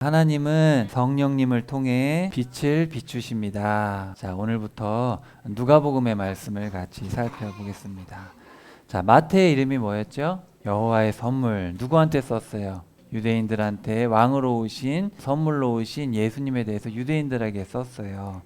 하나님은 성령님을 통해 빛을 비추십니다. 자, 오늘부터 누가복음의 말씀을 같이 살펴보겠습니다. 자, 마태의 이름이 뭐였죠? 여호와의 선물. 누구한테 썼어요? 유대인들한테 왕으로 오신, 선물로 오신 예수님에 대해서 유대인들에게 썼어요.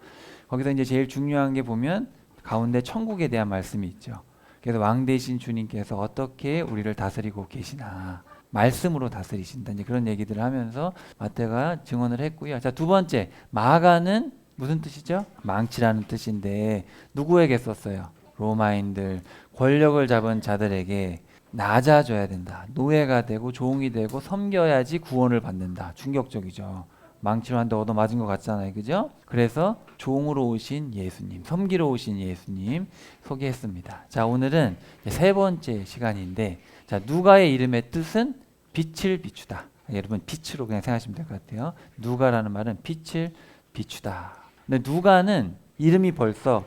거기서 이제 제일 중요한 게 보면 가운데 천국에 대한 말씀이 있죠. 그래서 왕 대신 주님께서 어떻게 우리를 다스리고 계시나, 말씀으로 다스리신다, 이제 그런 얘기들을 하면서 마태가 증언을 했고요. 자, 두 번째, 마가는 무슨 뜻이죠? 망치라는 뜻인데 누구에게 썼어요? 로마인들, 권력을 잡은 자들에게 낮아져야 된다, 노예가 되고 종이 되고 섬겨야지 구원을 받는다. 충격적이죠. 망치로 한 대 얻어맞은 것 같잖아요, 그죠? 그래서 종으로 오신 예수님, 섬기러 오신 예수님 소개했습니다. 자, 오늘은 세 번째 시간인데, 자, 누가의 이름의 뜻은 빛을 비추다. 여러분, 빛으로 그냥 생각하시면 될 것 같아요. 누가라는 말은 빛을 비추다. 근데 누가는 이름이 벌써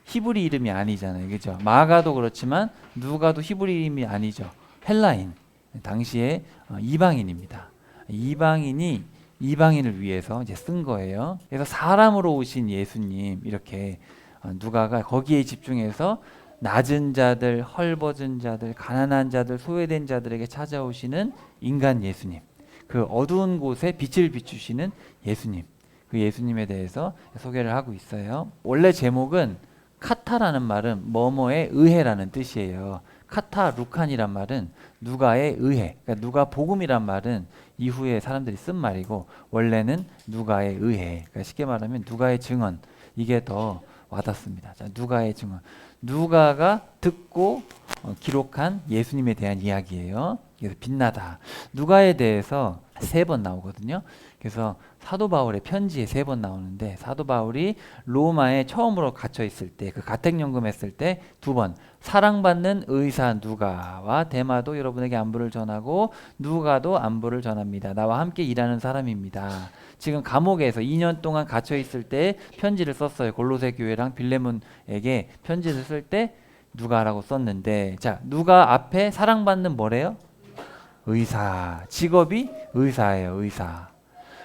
히브리 이름이 아니잖아요, 그죠? 마가도 그렇지만 누가도 히브리 이름이 아니죠. 헬라인, 당시에 이방인입니다. 이방인이 이방인을 위해서 이제 쓴 거예요. 그래서 사람으로 오신 예수님, 이렇게 누가가 거기에 집중해서 낮은 자들, 헐벗은 자들, 가난한 자들, 소외된 자들에게 찾아오시는 인간 예수님, 그 어두운 곳에 빛을 비추시는 예수님, 그 예수님에 대해서 소개를 하고 있어요. 원래 제목은 카타라는 말은 뭐뭐에 의해라는 뜻이에요. 카타 루칸이란 말은 누가의 의해, 그러니까 누가 복음이란 말은 이후에 사람들이 쓴 말이고, 원래는 누가의 의해, 그러니까 쉽게 말하면 누가의 증언, 이게 더 와닿습니다. 자, 누가의 증언, 누가가 듣고 기록한 예수님에 대한 이야기예요. 그래서 빛나다. 누가에 대해서 3번 나오거든요. 그래서 사도 바울의 편지에 3번 나오는데, 사도 바울이 로마에 처음으로 갇혀 있을 때, 그 가택연금 했을 때 2번, 사랑받는 의사 누가와 데마도 여러분에게 안부를 전하고 누가도 안부를 전합니다. 나와 함께 일하는 사람입니다. 지금 감옥에서 2년 동안 갇혀 있을 때 편지를 썼어요. 골로새 교회랑 빌레몬에게 편지를 쓸 때 누가라고 썼는데, 자, 누가 앞에 사랑받는 뭐래요? 의사. 직업이 의사예요, 의사.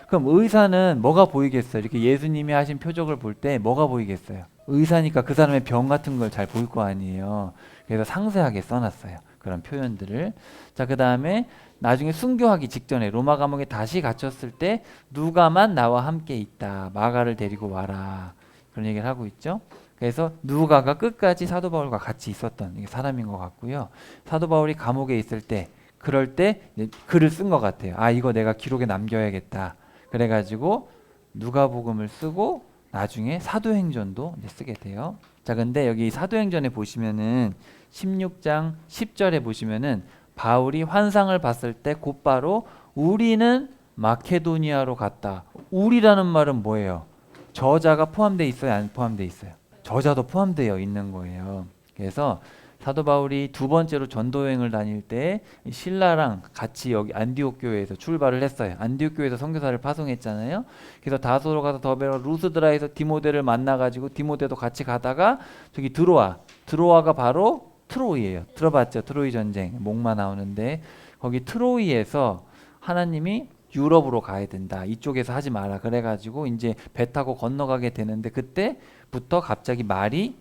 그럼 의사는 뭐가 보이겠어요? 이렇게 예수님이 하신 표적을 볼 때 뭐가 보이겠어요? 의사니까 그 사람의 병 같은 걸 잘 보일 거 아니에요. 그래서 상세하게 써놨어요, 그런 표현들을. 자, 그 다음에 나중에 순교하기 직전에 로마 감옥에 다시 갇혔을 때 누가만 나와 함께 있다, 마가를 데리고 와라, 그런 얘기를 하고 있죠. 그래서 누가가 끝까지 사도 바울과 같이 있었던 사람인 것 같고요. 사도 바울이 감옥에 있을 때, 그럴 때 글을 쓴 것 같아요. 아, 이거 내가 기록에 남겨야겠다. 그래가지고 누가복음을 쓰고 나중에 사도행전도 이제 쓰게 돼요. 자, 근데 여기 사도행전에 보시면은 16장 10절에 보시면은 바울이 환상을 봤을 때 곧바로 우리는 마케도니아로 갔다. 우리라는 말은 뭐예요? 저자가 포함되어 있어요, 안 포함되어 있어요? 저자도 포함되어 있는 거예요. 그래서 사도 바울이 2번째로 전도여행을 다닐 때 신라랑 같이 여기 안디옥 교회에서 출발을 했어요. 안디옥 교회에서 선교사를 파송했잖아요. 그래서 다소로 가서 더베라, 루스드라에서 디모데를 만나가지고 디모데도 같이 가다가 저기 드로아가 바로 트로이예요. 들어봤죠? 트로이 전쟁, 목마 나오는데 거기 트로이에서 하나님이 유럽으로 가야 된다, 이쪽에서 하지 마라, 그래가지고 이제 배 타고 건너가게 되는데, 그때부터 갑자기 말이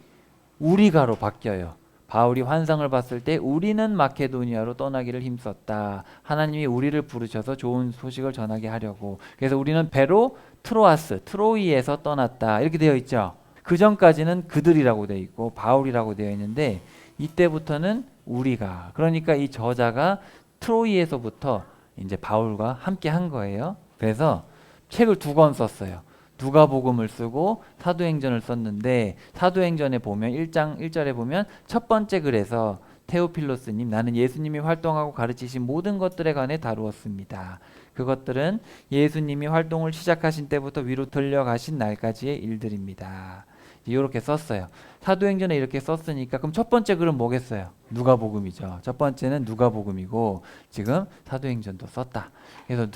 우리가로 바뀌어요. 바울이 환상을 봤을 때 우리는 마케도니아로 떠나기를 힘썼다. 하나님이 우리를 부르셔서 좋은 소식을 전하게 하려고. 그래서 우리는 배로 트로이에서 떠났다, 이렇게 되어 있죠. 그 전까지는 그들이라고 되어 있고 바울이라고 되어 있는데, 이때부터는 우리가. 그러니까 이 저자가 트로이에서부터 이제 바울과 함께 한 거예요. 그래서 책을 2권 썼어요. 누가복음을 쓰고 사도행전을 썼는데, 사도행전에 보면 1장 1절에 보면 첫 번째 글에서 테오필로스님, 나는 예수님이 활동하고 가르치신 모든 것들에 관해 다루었습니다. 그것들은 예수님이 활동을 시작하신 때부터 위로 들려가신 날까지의 일들입니다. 이렇게 썼어요. 사도행전에 이렇게 썼으니까 그럼 첫 번째 글은 뭐겠어요? 누가복음이죠. 첫 번째는 누가복음이고 지금 사도행전도 썼다. 그래서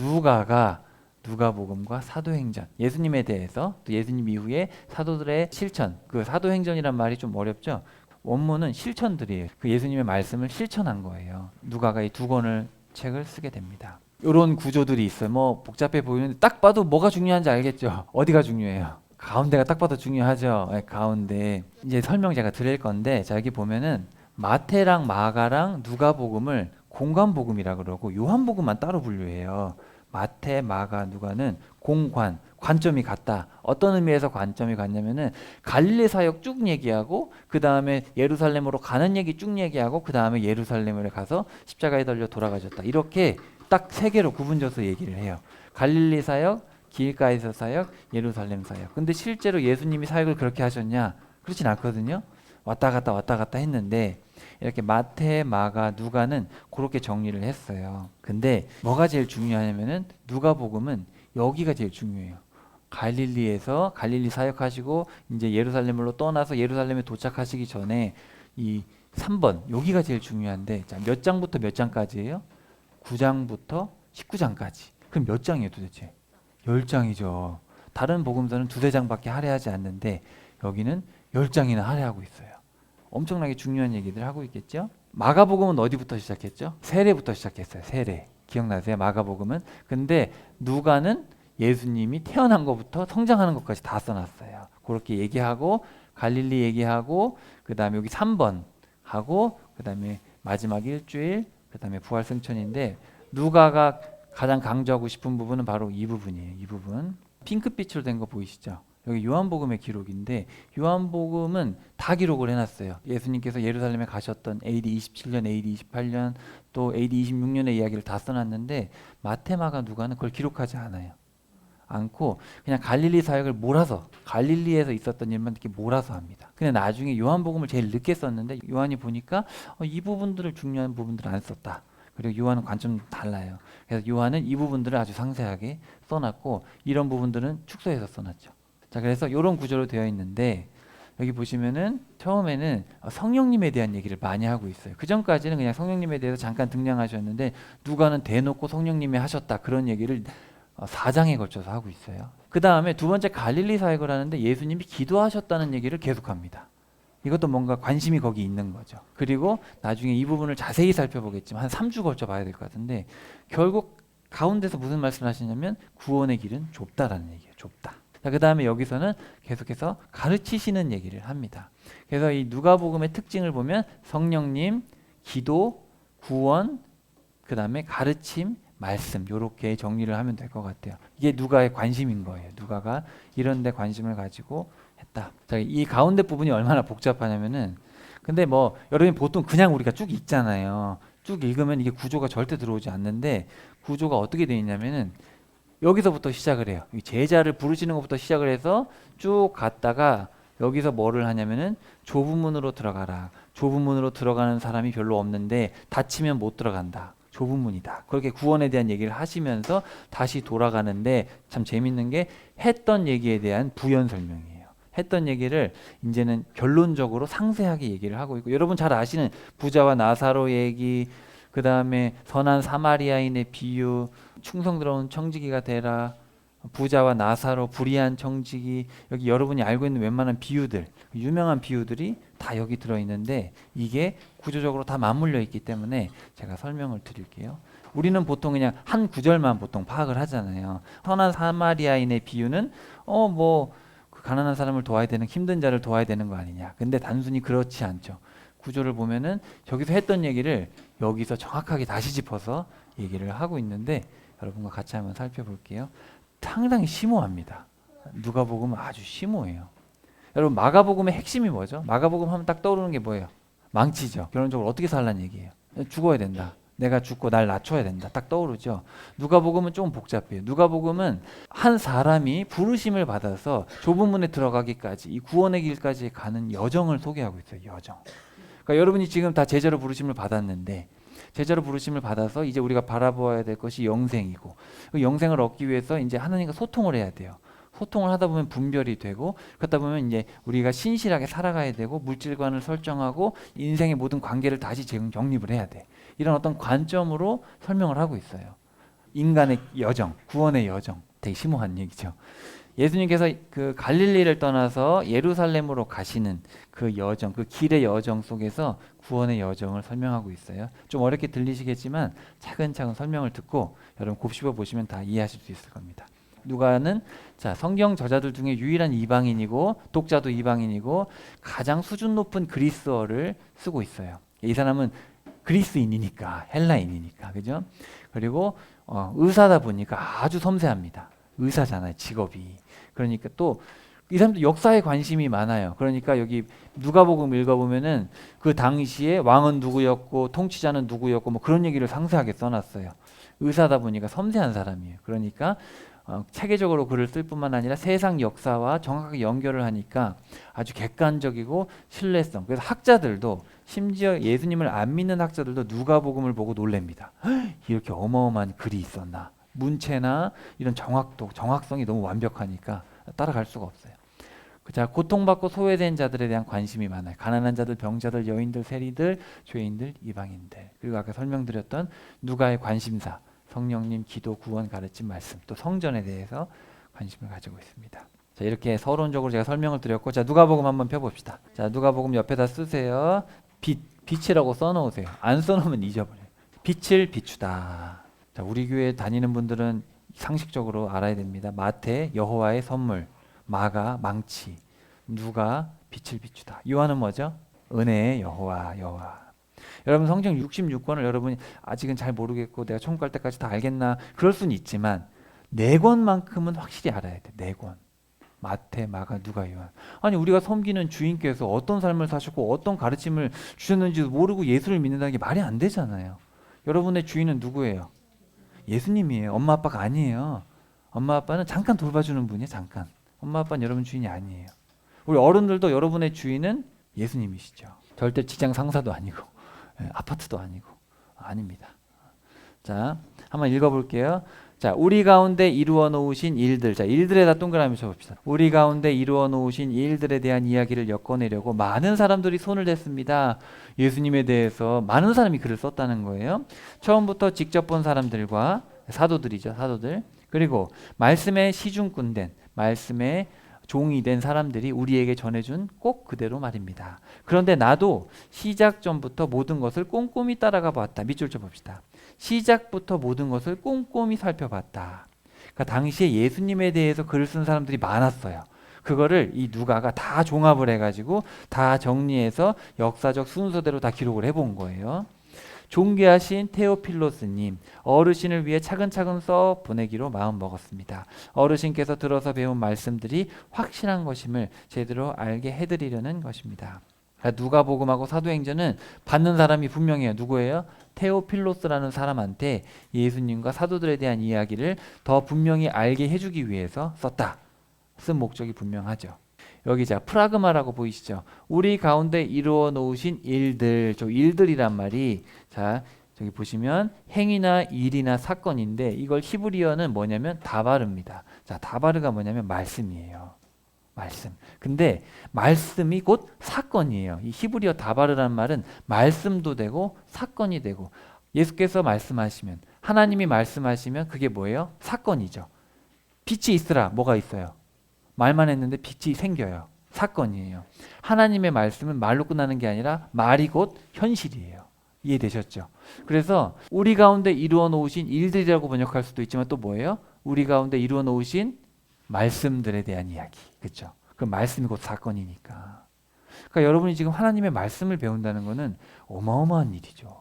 누가복음과 사도행전, 예수님에 대해서, 또 예수님 이후에 사도들의 실천, 그 사도행전이란 말이 좀 어렵죠. 원문은 실천들이에요. 그 예수님의 말씀을 실천한 거예요. 누가가 이 2권을 책을 쓰게 됩니다. 이런 구조들이 있어요. 뭐 복잡해 보이는데 딱 봐도 뭐가 중요한지 알겠죠? 어디가 중요해요? 가운데가 딱 봐도 중요하죠. 네, 가운데. 이제 설명 제가 드릴 건데, 자 여기 보면은 마태랑 마가랑 누가복음을 공관복음이라 그러고 요한복음만 따로 분류해요. 마태, 마가, 누가는 공관, 관점이 같다. 어떤 의미에서 관점이 같냐면은 갈릴리 사역 쭉 얘기하고 그 다음에 예루살렘으로 가는 얘기 쭉 얘기하고 그 다음에 예루살렘을 가서 십자가에 달려 돌아가셨다. 이렇게 딱 세 개로 구분져서 얘기를 해요. 갈릴리 사역, 길가에서 사역, 예루살렘 사역. 근데 실제로 예수님이 사역을 그렇게 하셨냐? 그렇진 않거든요. 왔다 갔다 했는데 이렇게 마태, 마가, 누가는 그렇게 정리를 했어요. 근데 뭐가 제일 중요하냐면은 누가복음은 여기가 제일 중요해요. 갈릴리에서 갈릴리 사역하시고 이제 예루살렘으로 떠나서 예루살렘에 도착하시기 전에 이 3번 여기가 제일 중요한데, 자, 몇 장부터 몇 장까지예요? 9장부터 19장까지. 그럼 몇 장이에요 도대체? 10장이죠. 다른 복음서는 두세 장밖에 할애하지 않는데 여기는 10장이나 할애하고 있어요. 엄청나게 중요한 얘기들 하고 있겠죠. 마가복음은 어디부터 시작했죠? 세례부터 시작했어요. 세례. 기억나세요? 마가복음은. 근데 누가는 예수님이 태어난 것부터 성장하는 것까지 다 써놨어요. 그렇게 얘기하고 갈릴리 얘기하고 그 다음에 여기 3번 하고 그 다음에 마지막 일주일 그 다음에 부활승천인데, 누가가 가장 강조하고 싶은 부분은 바로 이 부분이에요. 이 부분. 핑크빛으로 된 거 보이시죠? 여기 요한복음의 기록인데 요한복음은 다 기록을 해놨어요. 예수님께서 예루살렘에 가셨던 AD 27년, AD 28년, 또 AD 26년의 이야기를 다 써놨는데 마태, 마가, 누가는 그걸 기록하지 않아요. 않고 그냥 갈릴리 사역을 몰아서 갈릴리에서 있었던 일만 이렇게 몰아서 합니다. 근데 나중에 요한복음을 제일 늦게 썼는데 요한이 보니까 이 부분들을 중요한 부분들을 안 썼다. 그리고 요한은 관점 달라요. 그래서 요한은 이 부분들을 아주 상세하게 써놨고 이런 부분들은 축소해서 써놨죠. 자, 그래서 이런 구조로 되어 있는데 여기 보시면은 처음에는 성령님에 대한 얘기를 많이 하고 있어요. 그 전까지는 그냥 성령님에 대해서 잠깐 등장하셨는데 누가는 대놓고 성령님이 하셨다 그런 얘기를 4장에 걸쳐서 하고 있어요. 그 다음에 두 번째 갈릴리 사역을 하는데 예수님이 기도하셨다는 얘기를 계속합니다. 이것도 뭔가 관심이 거기 있는 거죠. 그리고 나중에 이 부분을 자세히 살펴보겠지만 한 3주 걸쳐 봐야 될 것 같은데 결국 가운데서 무슨 말씀을 하시냐면 구원의 길은 좁다라는 얘기예요. 좁다. 그 다음에 여기서는 계속해서 가르치시는 얘기를 합니다. 그래서 이 누가복음의 특징을 보면 성령님, 기도, 구원, 그 다음에 가르침, 말씀 이렇게 정리를 하면 될 것 같아요. 이게 누가의 관심인 거예요. 누가가 이런 데 관심을 가지고 했다. 자, 이 가운데 부분이 얼마나 복잡하냐면은 근데 뭐 여러분이 보통 그냥 우리가 쭉 읽잖아요. 쭉 읽으면 이게 구조가 절대 들어오지 않는데 구조가 어떻게 되어 있냐면은 여기서부터 시작을 해요. 제자를 부르시는 것부터 시작을 해서 쭉 갔다가 여기서 뭐를 하냐면은 좁은 문으로 들어가라. 좁은 문으로 들어가는 사람이 별로 없는데 닫히면 못 들어간다. 좁은 문이다. 그렇게 구원에 대한 얘기를 하시면서 다시 돌아가는데 참 재밌는 게 했던 얘기에 대한 부연 설명이에요. 했던 얘기를 이제는 결론적으로 상세하게 얘기를 하고 있고 여러분 잘 아시는 부자와 나사로 얘기, 그 다음에 선한 사마리아인의 비유, 충성스러운 청지기가 되라, 부자와 나사로, 불의한 청지기, 여기 여러분이 알고 있는 웬만한 비유들, 유명한 비유들이 다 여기 들어있는데 이게 구조적으로 다 맞물려 있기 때문에 제가 설명을 드릴게요. 우리는 보통 그냥 한 구절만 보통 파악을 하잖아요. 선한 사마리아인의 비유는 그 가난한 사람을 도와야 되는, 힘든 자를 도와야 되는 거 아니냐. 근데 단순히 그렇지 않죠. 구조를 보면은 저기서 했던 얘기를 여기서 정확하게 다시 짚어서 얘기를 하고 있는데 여러분과 같이 한번 살펴볼게요. 상당히 심오합니다. 누가복음은 아주 심오해요. 여러분 마가복음의 핵심이 뭐죠? 마가복음 하면 딱 떠오르는 게 뭐예요? 망치죠. 결론적으로 어떻게 살라는 얘기예요. 죽어야 된다. 내가 죽고 날 낮춰야 된다. 딱 떠오르죠. 누가복음은 좀 복잡해요. 누가복음은 한 사람이 부르심을 받아서 좁은 문에 들어가기까지 이 구원의 길까지 가는 여정을 소개하고 있어요. 여정. 그러니까 여러분이 지금 다 제자로 부르심을 받았는데 제자로 부르심을 받아서 이제 우리가 바라보아야 될 것이 영생이고 그 영생을 얻기 위해서 이제 하나님과 소통을 해야 돼요. 소통을 하다 보면 분별이 되고 그러다 보면 이제 우리가 신실하게 살아가야 되고 물질관을 설정하고 인생의 모든 관계를 다시 정립을 해야 돼. 이런 어떤 관점으로 설명을 하고 있어요. 인간의 여정, 구원의 여정. 되게 심오한 얘기죠. 예수님께서 그 갈릴리를 떠나서 예루살렘으로 가시는 그 여정, 그 길의 여정 속에서 구원의 여정을 설명하고 있어요. 좀 어렵게 들리시겠지만 차근차근 설명을 듣고 여러분 곱씹어 보시면 다 이해하실 수 있을 겁니다. 누가는 자, 성경 저자들 중에 유일한 이방인이고 독자도 이방인이고 가장 수준 높은 그리스어를 쓰고 있어요. 이 사람은 그리스인이니까, 헬라인이니까, 그죠? 그리고 의사다 보니까 아주 섬세합니다. 의사잖아요, 직업이. 그러니까 또 이 사람도 역사에 관심이 많아요. 그러니까 여기 누가복음 읽어보면은 그 당시에 왕은 누구였고 통치자는 누구였고 뭐 그런 얘기를 상세하게 써놨어요. 의사다 보니까 섬세한 사람이에요. 그러니까 체계적으로 글을 쓸 뿐만 아니라 세상 역사와 정확하게 연결을 하니까 아주 객관적이고 신뢰성. 그래서 학자들도 심지어 예수님을 안 믿는 학자들도 누가복음을 보고 놀랍니다. 이렇게 어마어마한 글이 있었나. 문체나 이런 정확성이 너무 완벽하니까 따라갈 수가 없어요. 자, 고통받고 소외된 자들에 대한 관심이 많아요. 가난한 자들, 병자들, 여인들, 세리들, 죄인들, 이방인들. 그리고 아까 설명드렸던 누가의 관심사, 성령님, 기도, 구원, 가르침, 말씀, 또 성전에 대해서 관심을 가지고 있습니다. 자, 이렇게 서론적으로 제가 설명을 드렸고, 자, 누가복음 한번 펴봅시다. 자, 누가복음 옆에다 쓰세요. 빛이라고 써놓으세요. 안 써놓으면 잊어버려요. 빛을 비추다. 자, 우리 교회 다니는 분들은 상식적으로 알아야 됩니다. 마태, 여호와의 선물, 마가, 망치, 누가, 빛을 비추다. 요한은 뭐죠? 은혜의 여호와. 여러분 성경 66권을 여러분이 아직은 잘 모르겠고 내가 천국 갈 때까지 다 알겠나 그럴 수는 있지만 4권만큼은 확실히 알아야 돼. 4권. 마태, 마가, 누가, 요한. 아니 우리가 섬기는 주인께서 어떤 삶을 사셨고 어떤 가르침을 주셨는지도 모르고 예수를 믿는다는 게 말이 안 되잖아요. 여러분의 주인은 누구예요? 예수님이에요. 엄마 아빠가 아니에요. 엄마 아빠는 잠깐 돌봐주는 분이에요. 잠깐. 엄마 아빠는 여러분 주인이 아니에요. 우리 어른들도 여러분의 주인은 예수님이시죠. 절대 직장 상사도 아니고 아파트도 아니고 아닙니다. 자, 한번 읽어볼게요. 자, 우리 가운데 이루어 놓으신 일들. 자, 일들에다 동그라미 쳐봅시다. 우리 가운데 이루어 놓으신 일들에 대한 이야기를 엮어내려고 많은 사람들이 손을 댔습니다. 예수님에 대해서 많은 사람이 글을 썼다는 거예요. 처음부터 직접 본 사람들과 사도들이죠. 사도들. 그리고 말씀에 시중꾼 된 말씀에 종이 된 사람들이 우리에게 전해준 꼭 그대로 말입니다. 그런데 나도 시작 전부터 모든 것을 꼼꼼히 따라가 봤다. 밑줄 쳐봅시다. 시작부터 모든 것을 꼼꼼히 살펴봤다. 그러니까 당시에 예수님에 대해서 글을 쓴 사람들이 많았어요. 그거를 이 누가가 다 종합을 해가지고 다 정리해서 역사적 순서대로 다 기록을 해본 거예요. 존귀하신 테오필로스님, 어르신을 위해 차근차근 써 보내기로 마음먹었습니다. 어르신께서 들어서 배운 말씀들이 확실한 것임을 제대로 알게 해드리려는 것입니다. 누가복음하고 사도행전은 받는 사람이 분명해요. 누구예요? 테오필로스라는 사람한테 예수님과 사도들에 대한 이야기를 더 분명히 알게 해주기 위해서 썼다. 쓴 목적이 분명하죠. 여기 자 프라그마라고 보이시죠? 우리 가운데 이루어 놓으신 일들, 저 일들이란 말이 자 저기 보시면 행위나 일이나 사건인데 이걸 히브리어는 뭐냐면 다바르입니다. 자 다바르가 뭐냐면 말씀이에요. 말씀. 근데 말씀이 곧 사건이에요. 이 히브리어 다바르란 말은 말씀도 되고 사건이 되고 예수께서 말씀하시면 하나님이 말씀하시면 그게 뭐예요? 사건이죠. 빛이 있으라 뭐가 있어요? 말만 했는데 빛이 생겨요. 사건이에요. 하나님의 말씀은 말로 끝나는 게 아니라 말이 곧 현실이에요. 이해되셨죠? 그래서 우리 가운데 이루어 놓으신 일들이라고 번역할 수도 있지만 또 뭐예요? 우리 가운데 이루어 놓으신 말씀들에 대한 이야기. 그렇죠? 그 말씀이 곧 사건이니까. 그러니까 여러분이 지금 하나님의 말씀을 배운다는 것은 어마어마한 일이죠.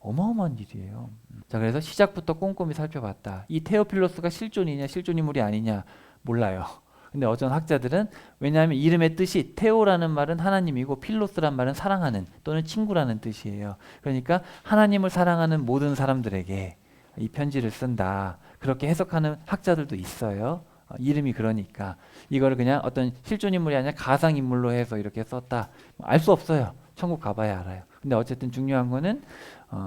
어마어마한 일이에요. 자, 그래서 시작부터 꼼꼼히 살펴봤다. 이 테오필로스가 실존이냐 실존인물이 아니냐 몰라요. 근데 어떤 학자들은 왜냐하면 이름의 뜻이 테오라는 말은 하나님이고 필로스란 말은 사랑하는 또는 친구라는 뜻이에요. 그러니까 하나님을 사랑하는 모든 사람들에게 이 편지를 쓴다. 그렇게 해석하는 학자들도 있어요. 이름이 그러니까 이거를 그냥 어떤 실존인물이 아니라 가상인물로 해서 이렇게 썼다. 알 수 없어요. 천국 가봐야 알아요. 근데 어쨌든 중요한 거는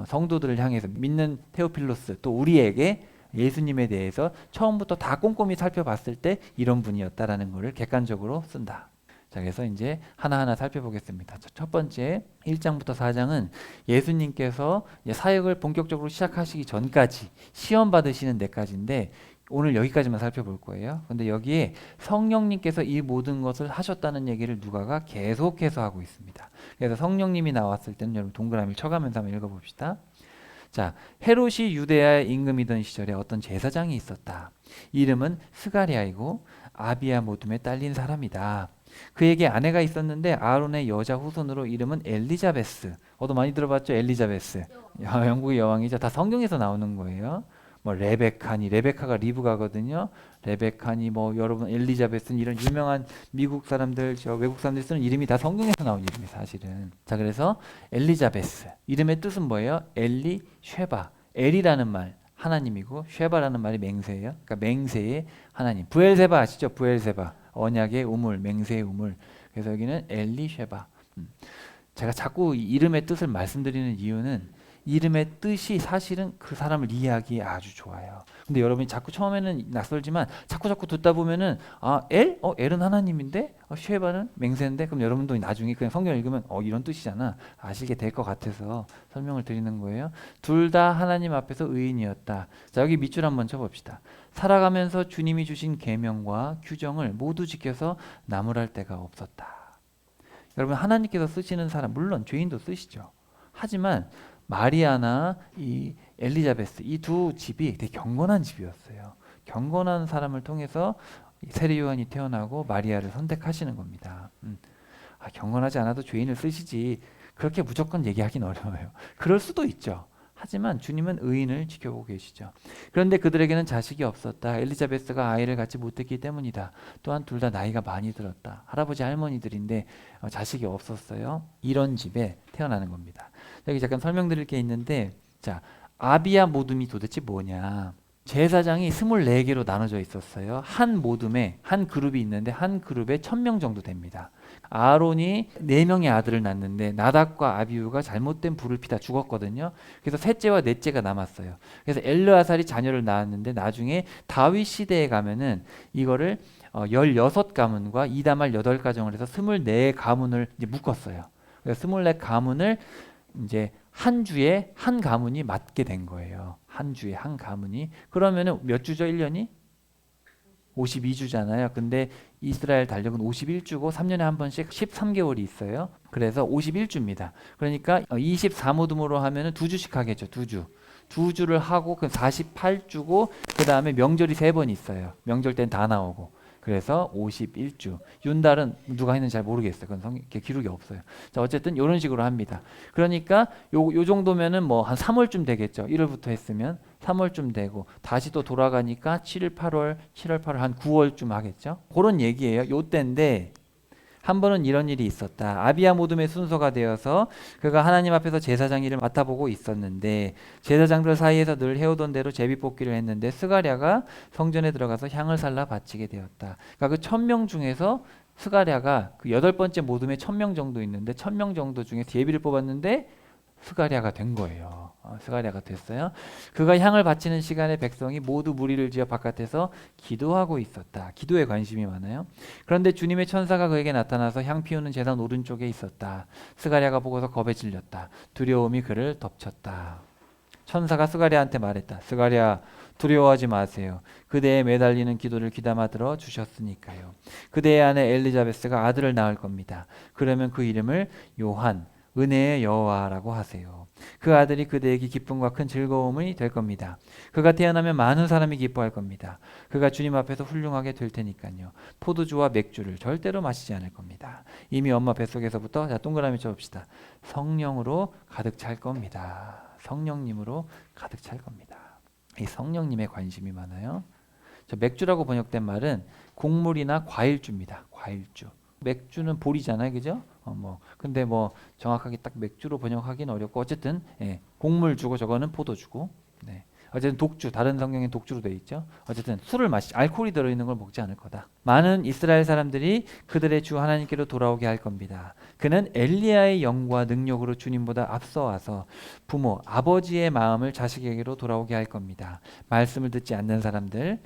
성도들을 향해서 믿는 테오필로스 또 우리에게 예수님에 대해서 처음부터 다 꼼꼼히 살펴봤을 때 이런 분이었다라는 것을 객관적으로 쓴다. 자, 그래서 이제 하나하나 살펴보겠습니다. 첫 번째 1장부터 4장은 예수님께서 사역을 본격적으로 시작하시기 전까지 시험 받으시는 데까지인데 오늘 여기까지만 살펴볼 거예요. 근데 여기에 성령님께서 이 모든 것을 하셨다는 얘기를 누가가 계속해서 하고 있습니다. 그래서 성령님이 나왔을 때는 여러분 동그라미를 쳐가면서 한번 읽어봅시다. 자, 헤롯이 유대야의 임금이던 시절에 어떤 제사장이 있었다. 이름은 스가랴이고 아비야 모둠에 딸린 사람이다. 그에게 아내가 있었는데 아론의 여자 후손으로 이름은 엘리자베스. 너 많이 들어봤죠? 엘리자베스. 영국의 여왕이죠. 다 성경에서 나오는 거예요. 뭐 레베카가 리브가거든요. 레베카니 뭐 여러분 엘리자베스는 이런 유명한 미국 사람들, 외국 사람들이 쓰는 이름이 다 성경에서 나온 이름이 사실은. 자, 그래서 엘리자베스. 이름의 뜻은 뭐예요? 엘리 쉐바. 엘이라는 말 하나님이고 쉐바라는 말이 맹세예요. 그러니까 맹세의 하나님. 부엘세바 아시죠? 부엘세바. 언약의 우물, 맹세의 우물. 그래서 여기는 엘리 쉐바. 제가 자꾸 이 이름의 뜻을 말씀드리는 이유는 이름의 뜻이 사실은 그 사람을 이해하기에 아주 좋아요. 근데 여러분이 자꾸 처음에는 낯설지만 자꾸 듣다 보면은 엘은 하나님인데 쉐바는 맹세인데 그럼 여러분도 나중에 그냥 성경 읽으면 이런 뜻이잖아 아시게 될 것 같아서 설명을 드리는 거예요. 둘 다 하나님 앞에서 의인이었다. 자, 여기 밑줄 한번 쳐봅시다. 살아가면서 주님이 주신 계명과 규정을 모두 지켜서 나무랄 데가 없었다. 여러분 하나님께서 쓰시는 사람 물론 죄인도 쓰시죠. 하지만 마리아나 이 엘리자베스 이 두 집이 되게 경건한 집이었어요. 경건한 사람을 통해서 세례 요한이 태어나고 마리아를 선택하시는 겁니다. 경건하지 않아도 죄인을 쓰시지 그렇게 무조건 얘기하긴 어려워요. 그럴 수도 있죠. 하지만 주님은 의인을 지켜보고 계시죠. 그런데 그들에게는 자식이 없었다. 엘리자베스가 아이를 갖지 못했기 때문이다. 또한 둘 다 나이가 많이 들었다. 할아버지 할머니들인데 자식이 없었어요. 이런 집에 태어나는 겁니다. 여기 잠깐 설명드릴 게 있는데 자, 아비야 모둠이 도대체 뭐냐. 제사장이 24개로 나눠져 있었어요. 한 모둠에 한 그룹이 있는데 한 그룹에 1000명 정도 됩니다. 아론이 4명의 아들을 낳는데 나답과 아비후가 잘못된 불을 피다 죽었거든요. 그래서 셋째와 넷째가 남았어요. 그래서 엘르아살이 자녀를 낳았는데 나중에 다윗 시대에 가면은 이거를 16가문과 이다말 8가정을 해서 24가문을 이제 묶었어요. 그래서 24가문을 이제 한 주에 한 가문이 맡게 된 거예요. 한 주에 한 가문이. 그러면은 몇 주죠? 1년이? 52주잖아요. 근데 이스라엘 달력은 51주고 3년에 한 번씩 13개월이 있어요. 그래서 51주입니다. 그러니까 24모둠으로 하면은 2주씩 하겠죠. 2주. 2주를 하고 그 48주고 그다음에 명절이 3번 있어요. 명절 땐 다 나오고. 그래서 51주. 윤달은 누가 했는지 잘 모르겠어요. 그건 기록이 없어요. 자, 어쨌든 이런 식으로 합니다. 그러니까 요 정도면은 뭐 한 3월쯤 되겠죠. 1월부터 했으면 3월쯤 되고 다시 또 돌아가니까 7월, 8월 한 9월쯤 하겠죠. 그런 얘기예요. 요 때인데 한 번은 이런 일이 있었다. 아비야 모둠의 순서가 되어서 그가 하나님 앞에서 제사장 일을 맡아보고 있었는데 제사장들 사이에서 늘 해오던 대로 제비뽑기를 했는데 스가랴가 성전에 들어가서 향을 살라 바치게 되었다. 그러니까 그 1000명 중에서 스가랴가 그 8번째 모둠에 1000명 정도 있는데 1000명 정도 중에 예비를 뽑았는데 스가랴가 된 거예요. 스가랴가 됐어요. 그가 향을 바치는 시간에 백성이 모두 무리를 지어 바깥에서 기도하고 있었다. 기도에 관심이 많아요. 그런데 주님의 천사가 그에게 나타나서 향 피우는 제단 오른쪽에 있었다. 스가랴가 보고서 겁에 질렸다. 두려움이 그를 덮쳤다. 천사가 스가랴한테 말했다. 스가랴 두려워하지 마세요. 그대의 매달리는 기도를 귀담아 들어 주셨으니까요. 그대의 아내 엘리자베스가 아들을 낳을 겁니다. 그러면 그 이름을 요한 은혜의 여호와라고 하세요. 그 아들이 그대에게 기쁨과 큰 즐거움이 될 겁니다. 그가 태어나면 많은 사람이 기뻐할 겁니다. 그가 주님 앞에서 훌륭하게 될 테니까요. 포도주와 맥주를 절대로 마시지 않을 겁니다. 이미 엄마 뱃속에서부터 자 동그라미 쳐봅시다. 성령으로 가득 찰 겁니다. 성령님으로 가득 찰 겁니다. 이 성령님에 관심이 많아요. 저 맥주라고 번역된 말은 곡물이나 과일주입니다. 과일주. 맥주는 보리잖아요, 그죠? 근데 뭐 정확하게 딱 맥주로 번역하기는 어렵고 어쨌든 곡물주고 저거는 포도주고. 네. 어쨌든 독주, 다른 성경엔 독주로 되어 있죠. 어쨌든 술을 알코올이 들어있는 걸 먹지 않을 거다. 많은 이스라엘 사람들이 그들의 주 하나님께로 돌아오게 할 겁니다. 그는 엘리야의 영과 능력으로 주님보다 앞서와서 부모, 아버지의 마음을 자식에게로 돌아오게 할 겁니다. 말씀을 듣지 않는 사람들,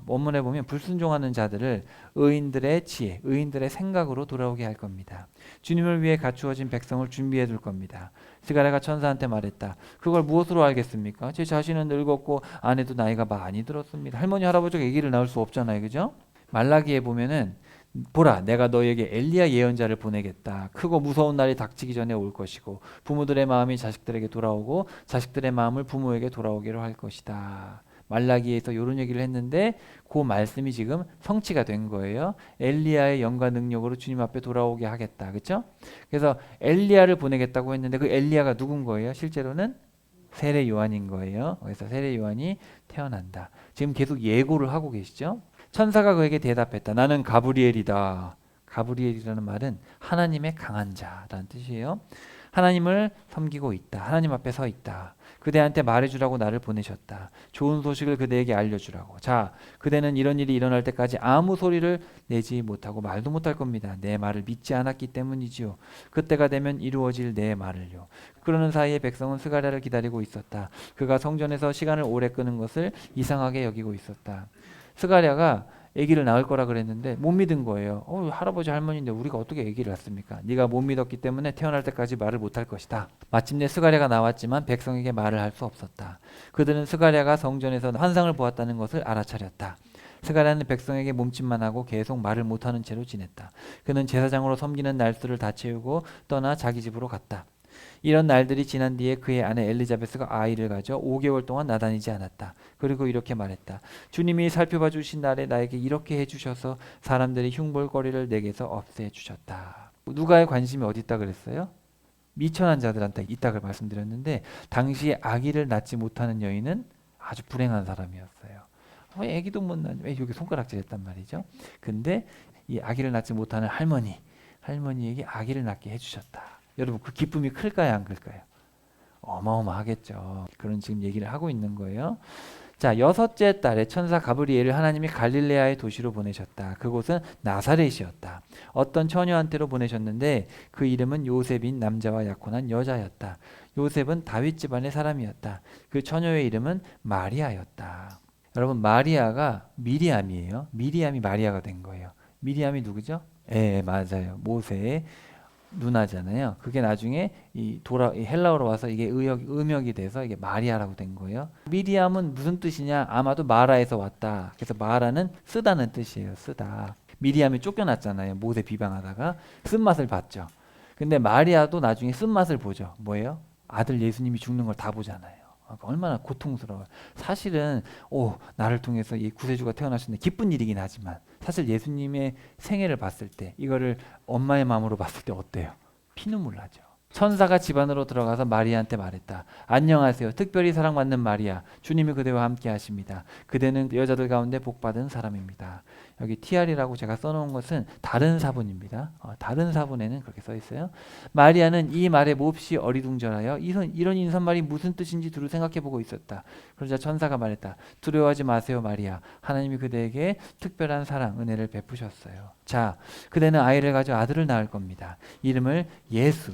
원문에 보면 불순종하는 자들을 의인들의 지혜, 의인들의 생각으로 돌아오게 할 겁니다. 주님을 위해 갖추어진 백성을 준비해 둘 겁니다. 스가랴가 천사한테 말했다. 그걸 무엇으로 알겠습니까? 제 자신은 늙었고 아내도 나이가 많이 들었습니다. 할머니 할아버지가 아기를 낳을 수 없잖아요, 그죠? 말라기에 보면은 보라, 내가 너에게 엘리야 예언자를 보내겠다. 크고 무서운 날이 닥치기 전에 올 것이고 부모들의 마음이 자식들에게 돌아오고 자식들의 마음을 부모에게 돌아오기로 할 것이다. 말라기에서 이런 얘기를 했는데 그 말씀이 지금 성취가 된 거예요. 엘리야의 영과 능력으로 주님 앞에 돌아오게 하겠다. 그렇죠? 그래서 엘리야를 보내겠다고 했는데 그 엘리야가 누군 거예요? 실제로는 세례 요한인 거예요. 그래서 세례 요한이 태어난다. 지금 계속 예고를 하고 계시죠? 천사가 그에게 대답했다. 나는 가브리엘이다. 가브리엘이라는 말은 하나님의 강한 자라는 뜻이에요. 하나님을 섬기고 있다. 하나님 앞에 서 있다. 그대한테 말해주라고 나를 보내셨다. 좋은 소식을 그대에게 알려주라고. 자, 그대는 이런 일이 일어날 때까지 아무 소리를 내지 못하고 말도 못할 겁니다. 내 말을 믿지 않았기 때문이지요. 그때가 되면 이루어질 내 말을요. 그러는 사이에 백성은 스가랴를 기다리고 있었다. 그가 성전에서 시간을 오래 끄는 것을 이상하게 여기고 있었다. 스가랴가 아기를 낳을 거라 그랬는데 못 믿은 거예요. 할아버지 할머니인데 우리가 어떻게 아기를 낳습니까? 네가 못 믿었기 때문에 태어날 때까지 말을 못할 것이다. 마침내 스가랴가 나왔지만 백성에게 말을 할 수 없었다. 그들은 스가랴가 성전에서 환상을 보았다는 것을 알아차렸다. 스가랴는 백성에게 몸짓만 하고 계속 말을 못하는 채로 지냈다. 그는 제사장으로 섬기는 날수를 다 채우고 떠나 자기 집으로 갔다. 이런 날들이 지난 뒤에 그의 아내 엘리자베스가 아이를 가져 5개월 동안 나다니지 않았다. 그리고 이렇게 말했다. 주님이 살펴봐 주신 날에 나에게 이렇게 해주셔서 사람들이 흉볼거리를 내게서 없애주셨다. 누가의 관심이 어디 있다 그랬어요? 미천한 자들한테 있다고 말씀드렸는데 당시에 아기를 낳지 못하는 여인은 아주 불행한 사람이었어요. 아기도 못 낳는 왜 여기 손가락질 했단 말이죠. 근데 이 아기를 낳지 못하는 할머니에게 아기를 낳게 해주셨다. 여러분 그 기쁨이 클까요 안 클까요? 어마어마하겠죠. 그런 지금 얘기를 하고 있는 거예요. 자, 6째 달에 천사 가브리엘을 하나님이 갈릴레아의 도시로 보내셨다. 그곳은 나사렛이었다. 어떤 처녀한테로 보내셨는데 그 이름은 요셉인 남자와 약혼한 여자였다. 요셉은 다윗 집안의 사람이었다. 그 처녀의 이름은 마리아였다. 여러분 마리아가 미리암이에요. 미리암이 마리아가 된 거예요. 미리암이 누구죠? 예, 맞아요. 모세의 누나잖아요. 그게 나중에 이 헬라어로 와서 이게 음역이 돼서 이게 마리아라고 된 거예요. 미리암은 무슨 뜻이냐? 아마도 마라에서 왔다. 그래서 마라는 쓰다는 뜻이에요. 쓰다. 미리암이 쫓겨났잖아요. 모세 비방하다가 쓴맛을 봤죠. 근데 마리아도 나중에 쓴맛을 보죠. 뭐예요? 아들 예수님이 죽는 걸 다 보잖아요. 얼마나 고통스러워요. 사실은 나를 통해서 이 구세주가 태어나셨는데 기쁜 일이긴 하지만 사실 예수님의 생애를 봤을 때 이거를 엄마의 마음으로 봤을 때 어때요? 피눈물 나죠. 천사가 집 안으로 들어가서 마리아한테 말했다. 안녕하세요. 특별히 사랑받는 마리아. 주님이 그대와 함께 하십니다. 그대는 여자들 가운데 복받은 사람입니다. 여기 TR이라고 제가 써놓은 것은 다른 사본입니다. 다른 사본에는 그렇게 써 있어요. 마리아는 이 말에 몹시 어리둥절하여 이런 인사말이 무슨 뜻인지 두루 생각해보고 있었다. 그러자 천사가 말했다. 두려워하지 마세요 마리아. 하나님이 그대에게 특별한 사랑, 은혜를 베푸셨어요. 자, 그대는 아이를 가져 아들을 낳을 겁니다. 이름을 예수,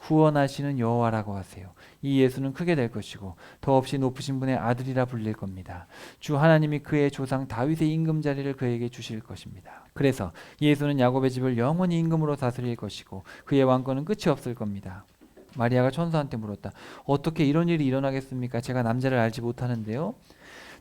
구원하시는 여호와라고 하세요. 이 예수는 크게 될 것이고 더없이 높으신 분의 아들이라 불릴 겁니다. 주 하나님이 그의 조상 다윗의 임금 자리를 그에게 주실 것입니다. 그래서 예수는 야곱의 집을 영원히 임금으로 다스릴 것이고 그의 왕권은 끝이 없을 겁니다. 마리아가 천사한테 물었다. 어떻게 이런 일이 일어나겠습니까? 제가 남자를 알지 못하는데요.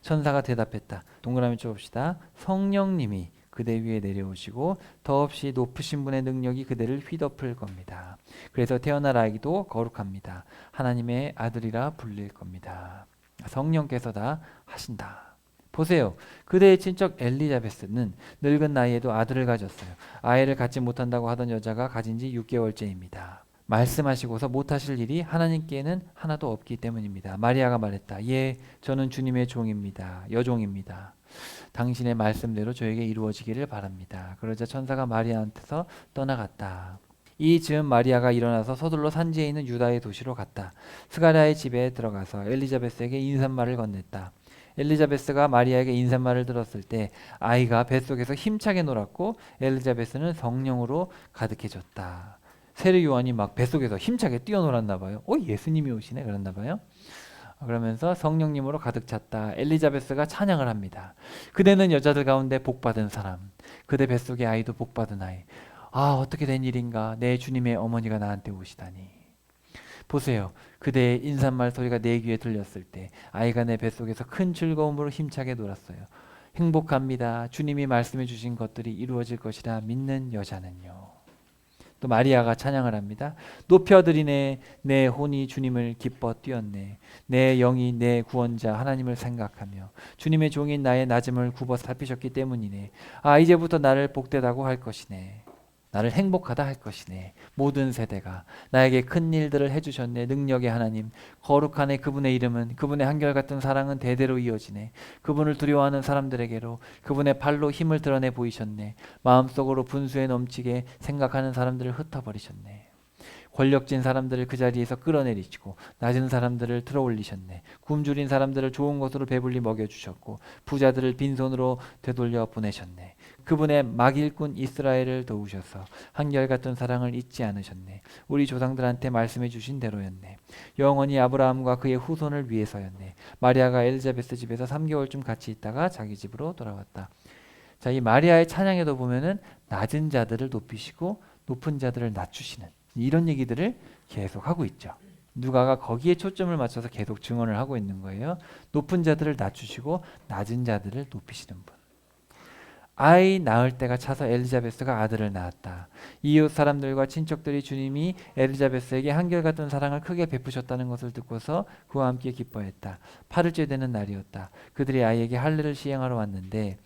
천사가 대답했다. 동그라미 쳐봅시다. 성령님이 그대 위에 내려오시고 더없이 높으신 분의 능력이 그대를 휘덮을 겁니다. 그래서 태어날 아기도 거룩합니다. 하나님의 아들이라 불릴 겁니다. 성령께서 다 하신다. 보세요. 그대의 친척 엘리자베스는 늙은 나이에도 아들을 가졌어요. 아이를 갖지 못한다고 하던 여자가 가진 지 6개월째입니다. 말씀하시고서 못하실 일이 하나님께는 하나도 없기 때문입니다. 마리아가 말했다. 예, 저는 주님의 종입니다. 여종입니다. 당신의 말씀대로 저에게 이루어지기를 바랍니다. 그러자 천사가 마리아한테서 떠나갔다. 이 즈음 마리아가 일어나서 서둘러 산지에 있는 유다의 도시로 갔다. 스가랴의 집에 들어가서 엘리자베스에게 인사말을 건넸다. 엘리자베스가 마리아에게 인사말을 들었을 때 아이가 뱃속에서 힘차게 놀았고 엘리자베스는 성령으로 가득해졌다. 세례 요한이 막 뱃속에서 힘차게 뛰어놀았나 봐요. 예수님이 오시네 그랬나 봐요. 그러면서 성령님으로 가득 찼다. 엘리자베스가 찬양을 합니다. 그대는 여자들 가운데 복받은 사람. 그대 뱃속의 아이도 복받은 아이. 아, 어떻게 된 일인가. 내 주님의 어머니가 나한테 오시다니. 보세요. 그대의 인사말 소리가 내 귀에 들렸을 때 아이가 내 뱃속에서 큰 즐거움으로 힘차게 놀았어요. 행복합니다. 주님이 말씀해 주신 것들이 이루어질 것이라 믿는 여자는요. 또 마리아가 찬양을 합니다. 높여드리네. 내 혼이 주님을 기뻐 뛰었네. 내 영이 내 구원자 하나님을 생각하며 주님의 종인 나의 낮음을 굽어 살피셨기 때문이네. 아, 이제부터 나를 복되다고 할 것이네. 나를 행복하다 할 것이네. 모든 세대가 나에게 큰 일들을 해주셨네. 능력의 하나님, 거룩하네. 그분의 이름은, 그분의 한결같은 사랑은 대대로 이어지네. 그분을 두려워하는 사람들에게로 그분의 발로 힘을 드러내 보이셨네. 마음속으로 분수에 넘치게 생각하는 사람들을 흩어버리셨네. 권력진 사람들을 그 자리에서 끌어내리시고 낮은 사람들을 들어올리셨네. 굶주린 사람들을 좋은 것으로 배불리 먹여주셨고 부자들을 빈손으로 되돌려 보내셨네. 그분의 막일꾼 이스라엘을 도우셔서 한결같은 사랑을 잊지 않으셨네. 우리 조상들한테 말씀해 주신 대로였네. 영원히 아브라함과 그의 후손을 위해서였네. 마리아가 엘리자베스 집에서 3개월쯤 같이 있다가 자기 집으로 돌아왔다. 자, 이 마리아의 찬양에도 보면은 낮은 자들을 높이시고 높은 자들을 낮추시는 이런 얘기들을 계속 하고 있죠. 누가가 거기에 초점을 맞춰서 계속 증언을 하고 있는 거예요. 높은 자들을 낮추시고 낮은 자들을 높이시는 분. 아이 낳을 때가 차서 엘리자베스가 아들을 낳았다. 이웃 사람들과 친척들이 주님이 엘리자베스에게 한결같은 사랑을 크게 베푸셨다는 것을 듣고서 그와 함께 기뻐했다. 8일째 되는 날이었다. 그들이 아이에게 할례를 시행하러 왔는데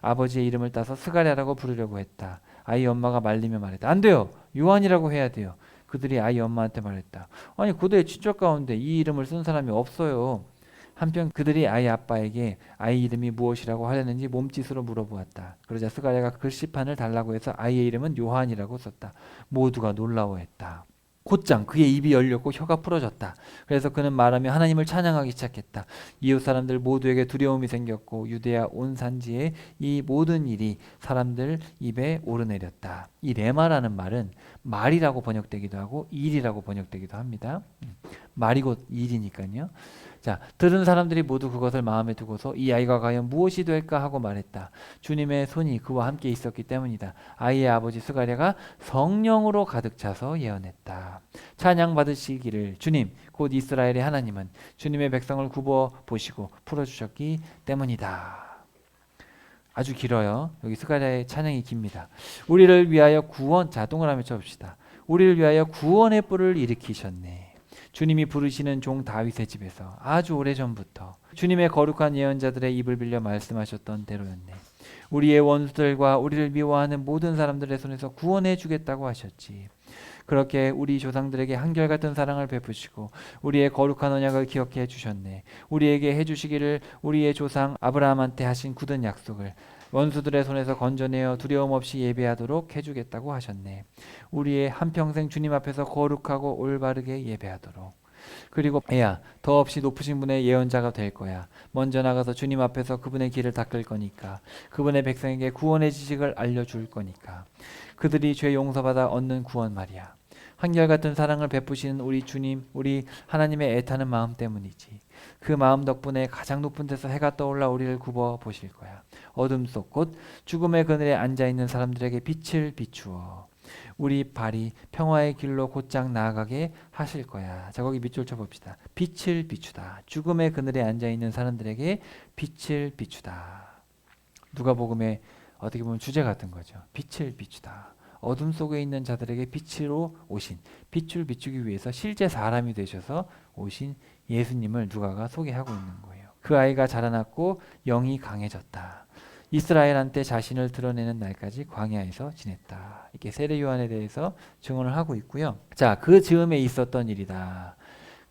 아버지의 이름을 따서 스가랴라고 부르려고 했다. 아이 엄마가 말리며 말했다. 안 돼요. 요한이라고 해야 돼요. 그들이 아이 엄마한테 말했다. 아니, 고대 친척 가운데 이 이름을 쓴 사람이 없어요. 한편 그들이 아이 아빠에게 아이 이름이 무엇이라고 하려는지 몸짓으로 물어보았다. 그러자 스가랴가 글씨판을 달라고 해서 아이의 이름은 요한이라고 썼다. 모두가 놀라워했다. 곧장 그의 입이 열렸고 혀가 풀어졌다. 그래서 그는 말하며 하나님을 찬양하기 시작했다. 이웃 사람들 모두에게 두려움이 생겼고 유대야 온 산지에 이 모든 일이 사람들 입에 오르내렸다. 이 레마라는 말은 말이라고 번역되기도 하고 일이라고 번역되기도 합니다. 말이 곧 일이니까요. 자, 들은 사람들이 모두 그것을 마음에 두고서 이 아이가 과연 무엇이 될까 하고 말했다. 주님의 손이 그와 함께 있었기 때문이다. 아이의 아버지 스가랴가 성령으로 가득 차서 예언했다. 찬양 받으시기를 주님 곧 이스라엘의 하나님은 주님의 백성을 굽어 보시고 풀어주셨기 때문이다. 아주 길어요. 여기 스가랴의 찬양이 깁니다. 우리를 위하여 구원, 자 동그라미 쳐봅시다. 우리를 위하여 구원의 뿔을 일으키셨네. 주님이 부르시는 종 다윗의 집에서 아주 오래전부터 주님의 거룩한 예언자들의 입을 빌려 말씀하셨던 대로였네. 우리의 원수들과 우리를 미워하는 모든 사람들의 손에서 구원해 주겠다고 하셨지. 그렇게 우리 조상들에게 한결같은 사랑을 베푸시고 우리의 거룩한 언약을 기억해 주셨네. 우리에게 해주시기를 우리의 조상 아브라함한테 하신 굳은 약속을 원수들의 손에서 건져내어 두려움 없이 예배하도록 해주겠다고 하셨네. 우리의 한평생 주님 앞에서 거룩하고 올바르게 예배하도록. 그리고 애야, 더없이 높으신 분의 예언자가 될 거야. 먼저 나가서 주님 앞에서 그분의 길을 닦을 거니까. 그분의 백성에게 구원의 지식을 알려줄 거니까. 그들이 죄 용서받아 얻는 구원 말이야. 한결같은 사랑을 베푸시는 우리 주님, 우리 하나님의 애타는 마음 때문이지. 그 마음 덕분에 가장 높은 데서 해가 떠올라 우리를 굽어 보실 거야. 어둠 속 곧 죽음의 그늘에 앉아있는 사람들에게 빛을 비추어 우리 발이 평화의 길로 곧장 나아가게 하실 거야. 자, 거기 밑줄 쳐봅시다. 빛을 비추다. 죽음의 그늘에 앉아있는 사람들에게 빛을 비추다. 누가복음의 어떻게 보면 주제 같은 거죠. 빛을 비추다. 어둠 속에 있는 자들에게 빛으로 오신, 빛을 비추기 위해서 실제 사람이 되셔서 오신 예수님을 누가가 소개하고 있는 거예요. 그 아이가 자라났고 영이 강해졌다. 이스라엘한테 자신을 드러내는 날까지 광야에서 지냈다. 이렇게 세례 요한에 대해서 증언을 하고 있고요. 자, 그 즈음에 있었던 일이다.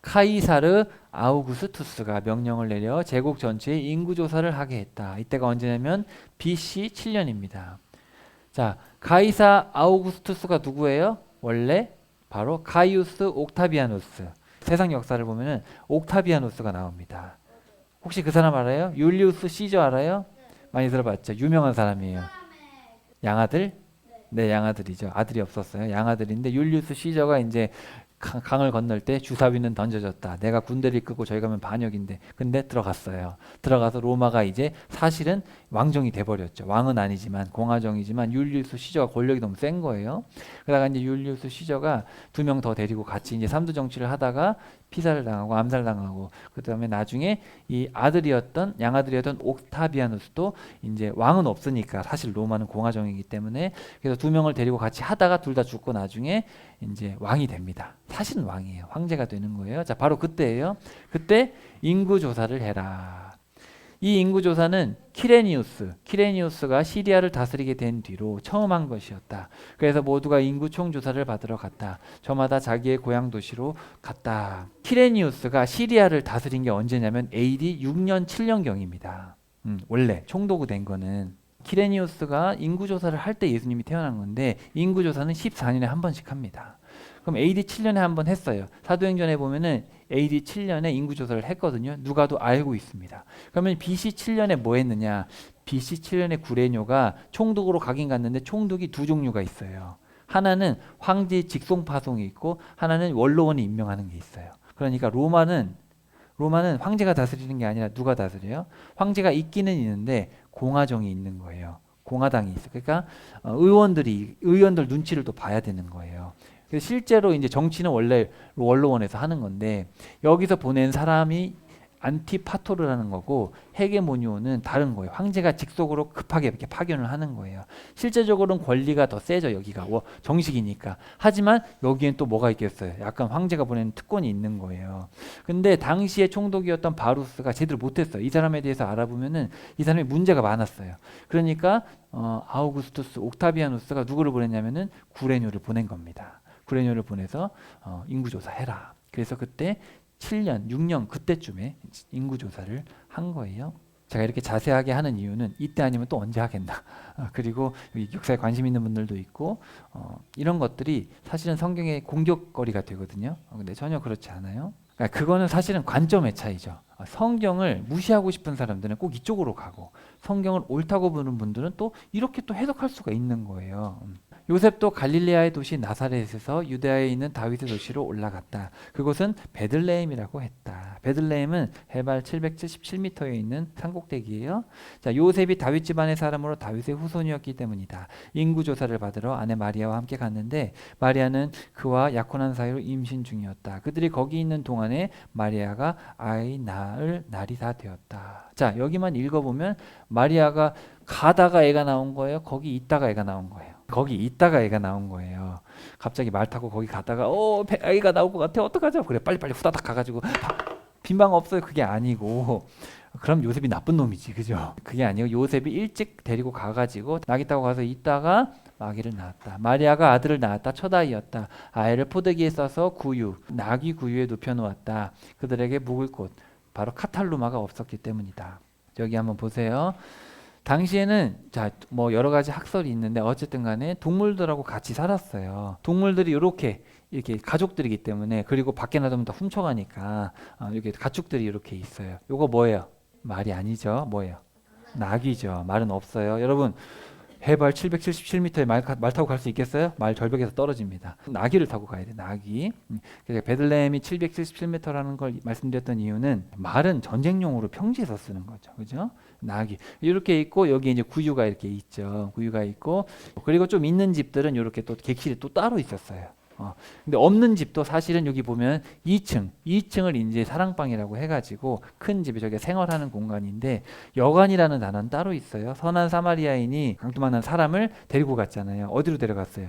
카이사르 아우구스투스가 명령을 내려 제국 전체의 인구 조사를 하게 했다. 이때가 언제냐면 BC 7년입니다. 자, 카이사 아우구스투스가 누구예요? 원래 바로 가이우스 옥타비아누스. 세상 역사를 보면은 옥타비아누스가 나옵니다. 혹시 그 사람 알아요? 율리우스 시저 알아요? 많이 들어봤죠? 유명한 사람이에요. 양아들? 네, 양아들이죠. 아들이 없었어요. 양아들인데 율리우스 시저가 이제 강을 건널 때 주사위는 던져졌다. 내가 군대를 이끌고 저희 가면 반역인데 근데 들어갔어요. 들어가서 로마가 이제 사실은 왕정이 돼버렸죠. 왕은 아니지만 공화정이지만 율리우스 시저가 권력이 너무 센 거예요. 그러다가 이제 율리우스 시저가 2명 더 데리고 같이 이제 삼두 정치를 하다가 피살을 당하고 암살당하고 그다음에 나중에 이 아들이었던 양아들이었던 옥타비아누스도 이제 왕은 없으니까 사실 로마는 공화정이기 때문에 그래서 2명을 데리고 같이 하다가 둘 다 죽고 나중에 이제 왕이 됩니다. 사실은 왕이에요. 황제가 되는 거예요. 자, 바로 그때예요. 그때 인구 조사를 해라. 이 인구 조사는 키레니우스가 시리아를 다스리게 된 뒤로 처음 한 것이었다. 그래서 모두가 인구 총조사를 받으러 갔다. 저마다 자기의 고향 도시로 갔다. 키레니우스가 시리아를 다스린 게 언제냐면 AD 6년 7년경입니다. 원래 총독이 된 거는 키레니우스가 인구조사를 할 때 예수님이 태어난 건데 인구조사는 14년에 한 번씩 합니다. 그럼 AD 7년에 한 번 했어요. 사도행전에 보면은 AD 7년에 인구조사를 했거든요. 누가도 알고 있습니다. 그러면 BC 7년에 뭐 했느냐? BC 7년에 구레뇨가 총독으로 가긴 갔는데 총독이 두 종류가 있어요. 하나는 황제 직송 파송이 있고 하나는 원로원이 임명하는 게 있어요. 그러니까 로마는 황제가 다스리는 게 아니라 누가 다스려요? 황제가 있기는 있는데 공화정이 있는 거예요. 공화당이 있어. 그러니까 의원들 눈치를 또 봐야 되는 거예요. 그래서 실제로 이제 정치는 원래 원로원에서 하는 건데 여기서 보낸 사람이 안티파토르라는 거고 헤게모니오는 다른 거예요. 황제가 직속으로 급하게 이렇게 파견을 하는 거예요. 실제적으로는 권리가 더 세죠. 여기가 정식이니까. 하지만 여기엔 또 뭐가 있겠어요. 약간 황제가 보내는 특권이 있는 거예요. 근데 당시에 총독이었던 바루스가 제대로 못했어요. 이 사람에 대해서 알아보면은 이 사람이 문제가 많았어요. 그러니까 아우구스투스 옥타비아누스가 누구를 보냈냐면은 구레뇨를 보낸 겁니다. 구레뇨를 보내서 인구조사해라. 그래서 그때 7년, 6년 그때쯤에 인구조사를 한 거예요. 제가 이렇게 자세하게 하는 이유는 이때 아니면 또 언제 하겠나. 그리고 역사에 관심 있는 분들도 있고 이런 것들이 사실은 성경의 공격거리가 되거든요. 근데 전혀 그렇지 않아요. 그러니까 그거는 사실은 관점의 차이죠. 성경을 무시하고 싶은 사람들은 꼭 이쪽으로 가고 성경을 옳다고 보는 분들은 또 이렇게 또 해석할 수가 있는 거예요. 요셉도 갈릴레아의 도시 나사렛에서 유대아에 있는 다윗의 도시로 올라갔다. 그곳은 베들레헴이라고 했다. 베들레헴은 해발 777m에 있는 산꼭대기예요. 자, 요셉이 다윗 집안의 사람으로 다윗의 후손이었기 때문이다. 인구 조사를 받으러 아내 마리아와 함께 갔는데 마리아는 그와 약혼한 사이로 임신 중이었다. 그들이 거기 있는 동안에 마리아가 아이 낳을 날이 다 되었다. 자, 여기만 읽어보면 마리아가 가다가 애가 나온 거예요? 거기 있다가 애가 나온 거예요? 거기 있다가 애가 나온 거예요. 갑자기 말 타고 거기 가다가 애가 나올 것 같아. 어떡하죠? 그래 빨리빨리 후다닥 가가지고 빈방 없어요. 그게 아니고 그럼 요셉이 나쁜 놈이지. 그죠? 그게 아니고 요셉이 일찍 데리고 가가지고 낙이 타고 가서 있다가 아기를 낳았다. 마리아가 아들을 낳았다. 첫 아이였다. 아이를 포대기에 싸서 나귀 구유에 눕혀놓았다. 그들에게 묵을 곳 바로 카탈루마가 없었기 때문이다. 여기 한번 보세요. 당시에는 뭐 여러 가지 학설이 있는데 어쨌든 간에 동물들하고 같이 살았어요. 동물들이 이렇게 가족들이기 때문에 그리고 밖에 놔두면 다 훔쳐가니까 이렇게 가축들이 이렇게 있어요. 요거 뭐예요? 말이 아니죠. 뭐예요? 낙이죠. 말은 없어요. 여러분 해발 777m에 말 타고 갈 수 있겠어요? 말 절벽에서 떨어집니다. 나귀를 타고 가야 돼. 나귀. 그래서 베들레헴이 777m라는 걸 말씀드렸던 이유는 말은 전쟁용으로 평지에서 쓰는 거죠. 그죠? 나귀. 이렇게 있고 여기 이제 구유가 이렇게 있죠. 구유가 있고 그리고 좀 있는 집들은 이렇게 또 객실이 또 따로 있었어요. 근데 없는 집도 사실은 여기 보면 2층을 이제 사랑방이라고 해가지고 큰 집이 저게 생활하는 공간인데 여관이라는 단어는 따로 있어요. 선한 사마리아인이 강도망난 사람을 데리고 갔잖아요. 어디로 데려갔어요?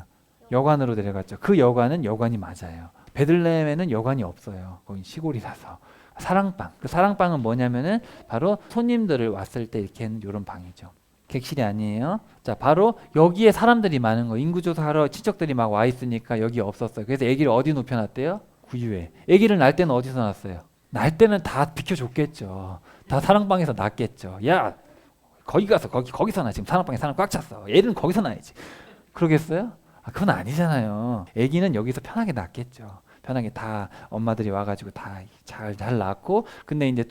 여관으로 데려갔죠. 그 여관은 여관이 맞아요. 베들레헴에는 여관이 없어요. 거기 시골이라서. 사랑방. 그 사랑방은 뭐냐면은 바로 손님들을 왔을 때 이렇게 하는 이런 방이죠. 객실이 아니에요. 자, 바로 여기에 사람들이 많은 거. 인구조사하러 친척들이 막 와 있으니까 여기 없었어요. 그래서 아기를 어디 눕혀놨대요? 구유에. 아기를 낳을 때는 어디서 낳았어요? 낳을 때는 다 비켜줬겠죠. 다 사랑방에서 낳겠죠. 야, 거기 가서 거기서 나. 지금 사랑방에 사람 꽉 찼어. 애는 거기서 낳아야지. 그러겠어요? 그건 아니잖아요. 아기는 여기서 편하게 낳겠죠. 편하게 다 엄마들이 와가지고 다 잘 낳고 근데 이제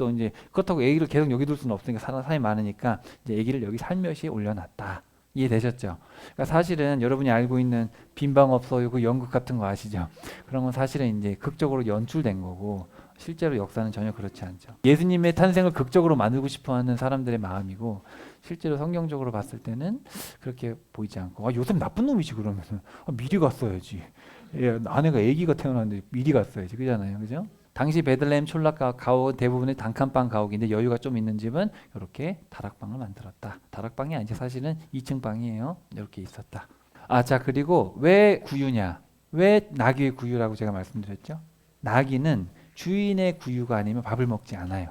그렇다고 아기를 계속 여기 둘 수는 없으니까 사람이 많으니까 이제 아기를 여기 살며시 올려놨다. 이해되셨죠? 그러니까 사실은 여러분이 알고 있는 빈방업소 그 연극 같은 거 아시죠? 그런 건 사실은 이제 극적으로 연출된 거고 실제로 역사는 전혀 그렇지 않죠. 예수님의 탄생을 극적으로 만들고 싶어하는 사람들의 마음이고 실제로 성경적으로 봤을 때는 그렇게 보이지 않고 요셉 나쁜 놈이지 그러면은 미리 갔어야지. 예, 아내가 아기가 태어났는데 미리 갔어야지 그잖아요, 그죠? 당시 베들레헴 촌락 가옥 대부분의 단칸방 가옥인데 여유가 좀 있는 집은 이렇게 다락방을 만들었다. 다락방이 아니죠. 사실은 2층 방이에요. 이렇게 있었다. 자 그리고 왜 구유냐? 왜 나귀의 구유라고 제가 말씀드렸죠? 나귀는 주인의 구유가 아니면 밥을 먹지 않아요.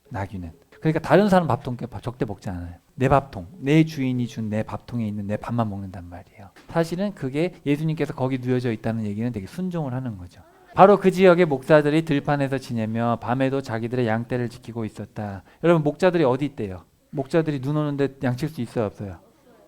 나귀는. 그러니까 다른 사람 밥통 적대 먹지 않아요. 내 밥통, 내 주인이 준 내 밥통에 있는 내 밥만 먹는단 말이에요. 사실은 그게 예수님께서 거기 누워져 있다는 얘기는 되게 순종을 하는 거죠. 바로 그 지역의 목자들이 들판에서 지내며 밤에도 자기들의 양떼를 지키고 있었다. 여러분 목자들이 어디 있대요? 목자들이 눈 오는데 양칠 수 있어요 없어요?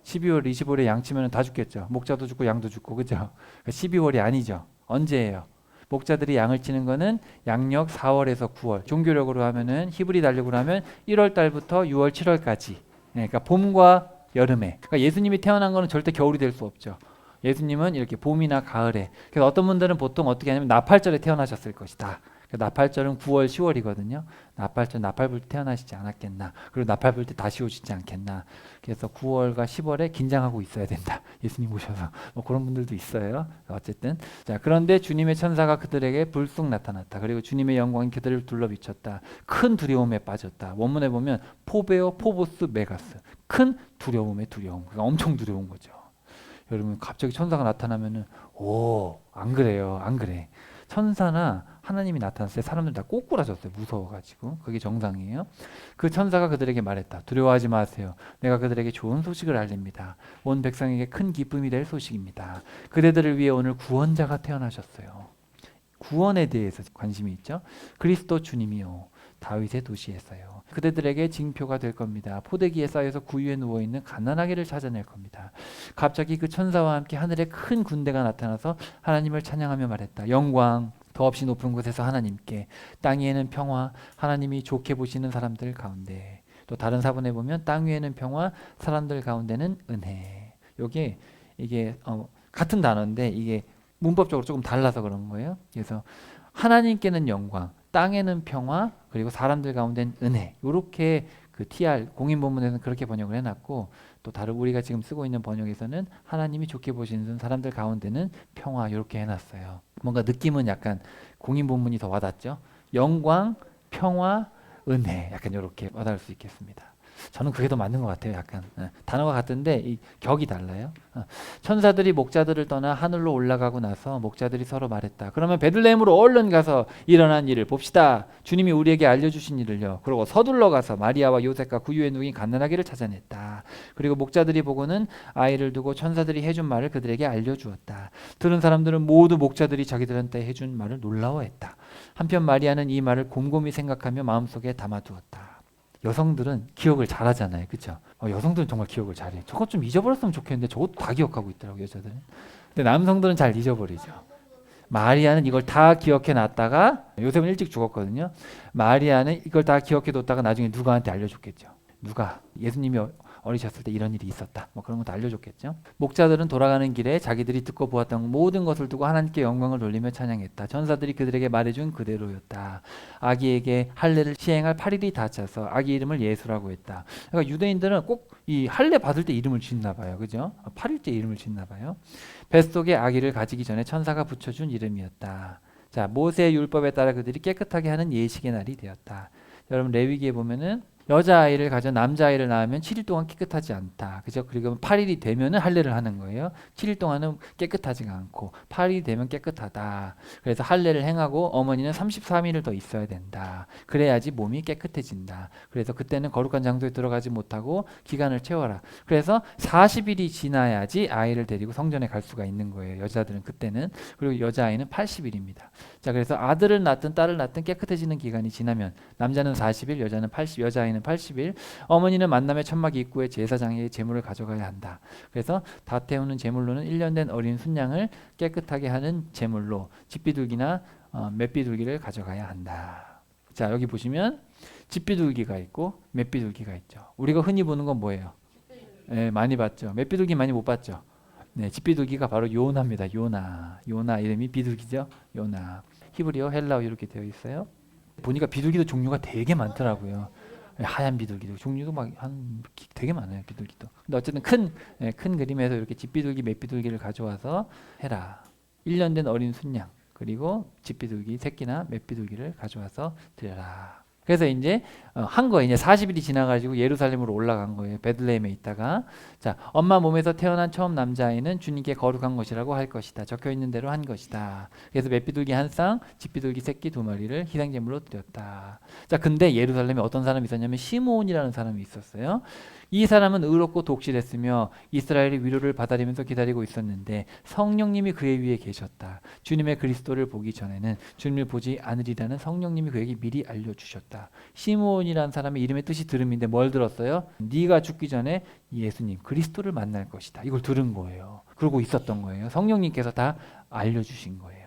12월 25일에 양치면 다 죽겠죠. 목자도 죽고 양도 죽고 그죠? 12월이 아니죠. 언제예요? 목자들이 양을 치는 거는 양력 4월에서 9월. 종교력으로 하면은 히브리 달력으로 하면 1월 달부터 6월 7월까지. 그러니까 봄과 여름에. 그러니까 예수님이 태어난 거는 절대 겨울이 될 수 없죠. 예수님은 이렇게 봄이나 가을에. 그래서 어떤 분들은 보통 어떻게 하냐면 나팔절에 태어나셨을 것이다. 나팔절은 9월, 10월이거든요. 나팔절, 나팔 불 때 태어나시지 않았겠나. 그리고 나팔 불 때 다시 오시지 않겠나. 그래서 9월과 10월에 긴장하고 있어야 된다. 예수님 오셔서. 뭐 그런 분들도 있어요. 어쨌든. 자, 그런데 주님의 천사가 그들에게 불쑥 나타났다. 그리고 주님의 영광이 그들을 둘러 비쳤다. 큰 두려움에 빠졌다. 원문에 보면 포베오 포보스 메가스. 큰 두려움의 두려움. 그러니까 엄청 두려운 거죠. 여러분 갑자기 천사가 나타나면은 안 그래요. 안 그래. 천사나 하나님이 나타났을 때 사람들 다 꼬꾸라졌어요. 무서워가지고. 그게 정상이에요. 그 천사가 그들에게 말했다. 두려워하지 마세요. 내가 그들에게 좋은 소식을 알립니다. 온 백성에게 큰 기쁨이 될 소식입니다. 그대들을 위해 오늘 구원자가 태어나셨어요. 구원에 대해서 관심이 있죠. 그리스도 주님이요. 다윗의 도시에서요. 그대들에게 징표가 될 겁니다. 포대기에 쌓여서 구유에 누워있는 가난하게를 찾아낼 겁니다. 갑자기 그 천사와 함께 하늘에 큰 군대가 나타나서 하나님을 찬양하며 말했다. 영광 더없이 높은 곳에서 하나님께, 땅 위에는 평화, 하나님이 좋게 보시는 사람들 가운데. 또 다른 사본에 보면 땅 위에는 평화, 사람들 가운데는 은혜. 이게 같은 단어인데 이게 문법적으로 조금 달라서 그런 거예요. 그래서 하나님께는 영광, 땅에는 평화, 그리고 사람들 가운데는 은혜. 이렇게 그 TR 공인 본문에서는 그렇게 번역을 해놨고, 또 다른 우리가 지금 쓰고 있는 번역에서는 하나님이 좋게 보시는 사람들 가운데는 평화 이렇게 해놨어요. 뭔가 느낌은 약간 공인 본문이 더 와닿죠. 영광, 평화, 은혜 약간 이렇게 와닿을 수 있겠습니다. 저는 그게 더 맞는 것 같아요. 약간 단어가 같은데 이 격이 달라요. 천사들이 목자들을 떠나 하늘로 올라가고 나서 목자들이 서로 말했다. 그러면 베들레헴으로 얼른 가서 일어난 일을 봅시다. 주님이 우리에게 알려주신 일을요. 그리고 서둘러 가서 마리아와 요셉과 구유에 누긴 갓난아기를 찾아냈다. 그리고 목자들이 보고는 아이를 두고 천사들이 해준 말을 그들에게 알려주었다. 들은 사람들은 모두 목자들이 자기들한테 해준 말을 놀라워했다. 한편 마리아는 이 말을 곰곰이 생각하며 마음속에 담아두었다. 여성들은 기억을 잘하잖아요. 그렇죠? 여성들은 정말 기억을 잘해. 저것 좀 잊어버렸으면 좋겠는데 저것도 다 기억하고 있더라고요. 여자들은. 근데 남성들은 잘 잊어버리죠. 마리아는 이걸 다 기억해 놨다가, 요셉은 일찍 죽었거든요. 마리아는 이걸 다 기억해 뒀다가 나중에 누가한테 알려줬겠죠. 누가? 예수님이 어리셨을 때 이런 일이 있었다. 뭐 그런 것도 알려줬겠죠. 목자들은 돌아가는 길에 자기들이 듣고 보았던 모든 것을 두고 하나님께 영광을 돌리며 찬양했다. 천사들이 그들에게 말해준 그대로였다. 아기에게 할례를 시행할 8일이 다 차서 아기 이름을 예수라고 했다. 그러니까 유대인들은 꼭 이 할례 받을 때 이름을 짓나 봐요. 그죠? 8일째 이름을 짓나 봐요. 뱃속에 아기를 가지기 전에 천사가 붙여준 이름이었다. 자, 모세의 율법에 따라 그들이 깨끗하게 하는 예식의 날이 되었다. 여러분 레위기에 보면은 여자아이를 가져 남자아이를 낳으면 7일 동안 깨끗하지 않다. 그죠? 그리고 8일이 되면은 할례를 하는 거예요. 7일 동안은 깨끗하지가 않고 8일이 되면 깨끗하다. 그래서 할례를 행하고 어머니는 33일을 더 있어야 된다. 그래야지 몸이 깨끗해진다. 그래서 그때는 거룩한 장소에 들어가지 못하고 기간을 채워라. 그래서 40일이 지나야지 아이를 데리고 성전에 갈 수가 있는 거예요. 여자들은 그때는. 그리고 여자아이는 80일입니다. 자, 그래서 아들을 낳든 딸을 낳든 깨끗해지는 기간이 지나면 남자는 40일, 여자는 80, 여자아이는 80일. 어머니는 만남의 천막 입구에 제사장에게 제물을 가져가야 한다. 그래서 다 태우는 제물로는 1년 된 어린 순양을 깨끗하게 하는 제물로 집비둘기나 맷비둘기를 가져가야 한다. 자, 여기 보시면 집비둘기가 있고 맷비둘기가 있죠. 우리가 흔히 보는 건 뭐예요? 예, 많이 봤죠. 몇 비둘기 많이 못 봤죠. 네, 집비둘기가 바로 요나입니다. 요나. 요나 이름이 비둘기죠. 요나. 히브리어, 헬라어 이렇게 되어 있어요. 보니까 비둘기도 종류가 되게 많더라고요. 예, 하얀 비둘기도 종류도 막 한 되게 많아요. 비둘기도. 근데 어쨌든 큰 그림에서 이렇게 집비둘기, 맷비둘기를 가져와서 해라. 1년 된 어린 순양 그리고 집비둘기 새끼나 맷비둘기를 가져와서 드려라. 그래서 이제 한 거예요. 이제 40일이 지나가지고 예루살렘으로 올라간 거예요. 베들레헴에 있다가 자 엄마 몸에서 태어난 처음 남자아이는 주님께 거룩한 것이라고 할 것이다. 적혀 있는 대로 한 것이다. 그래서 맷비둘기 한 쌍, 집비둘기 새끼 2마리를 희생제물로 드렸다. 자 근데 예루살렘에 어떤 사람이 있었냐면 시므온이라는 사람이 있었어요. 이 사람은 의롭고 독실했으며 이스라엘의 위로를 받아들이면서 기다리고 있었는데 성령님이 그의 위에 계셨다. 주님의 그리스도를 보기 전에는 주님을 보지 않으리라는 성령님이 그에게 미리 알려주셨다. 시므온이라는 사람의 이름의 뜻이 들음인데 뭘 들었어요? 네가 죽기 전에 예수님 그리스도를 만날 것이다. 이걸 들은 거예요. 그러고 있었던 거예요. 성령님께서 다 알려주신 거예요.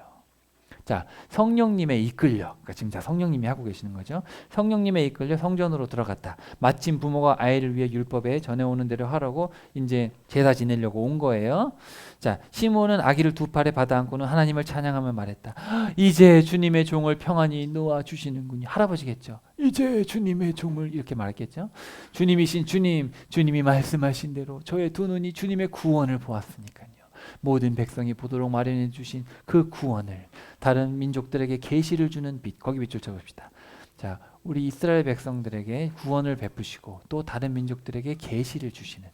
자, 성령님에 이끌려. 그러니까 지금 다 성령님이 하고 계시는 거죠. 성령님에 이끌려 성전으로 들어갔다. 마침 부모가 아이를 위해 율법에 전해오는 대로 하라고 이제 제사 지내려고 온 거예요. 자, 시므온은 아기를 두 팔에 받아 안고는 하나님을 찬양하며 말했다. 이제 주님의 종을 평안히 놓아 주시는군요. 할아버지겠죠. 이제 주님의 종을 이렇게 말했겠죠. 주님이신 주님, 주님이 말씀하신 대로 저의 두 눈이 주님의 구원을 보았으니까요. 모든 백성이 보도록 마련해 주신 그 구원을 다른 민족들에게 계시를 주는 빛, 거기 밑줄 쳐봅시다. 자, 우리 이스라엘 백성들에게 구원을 베푸시고 또 다른 민족들에게 계시를 주시는,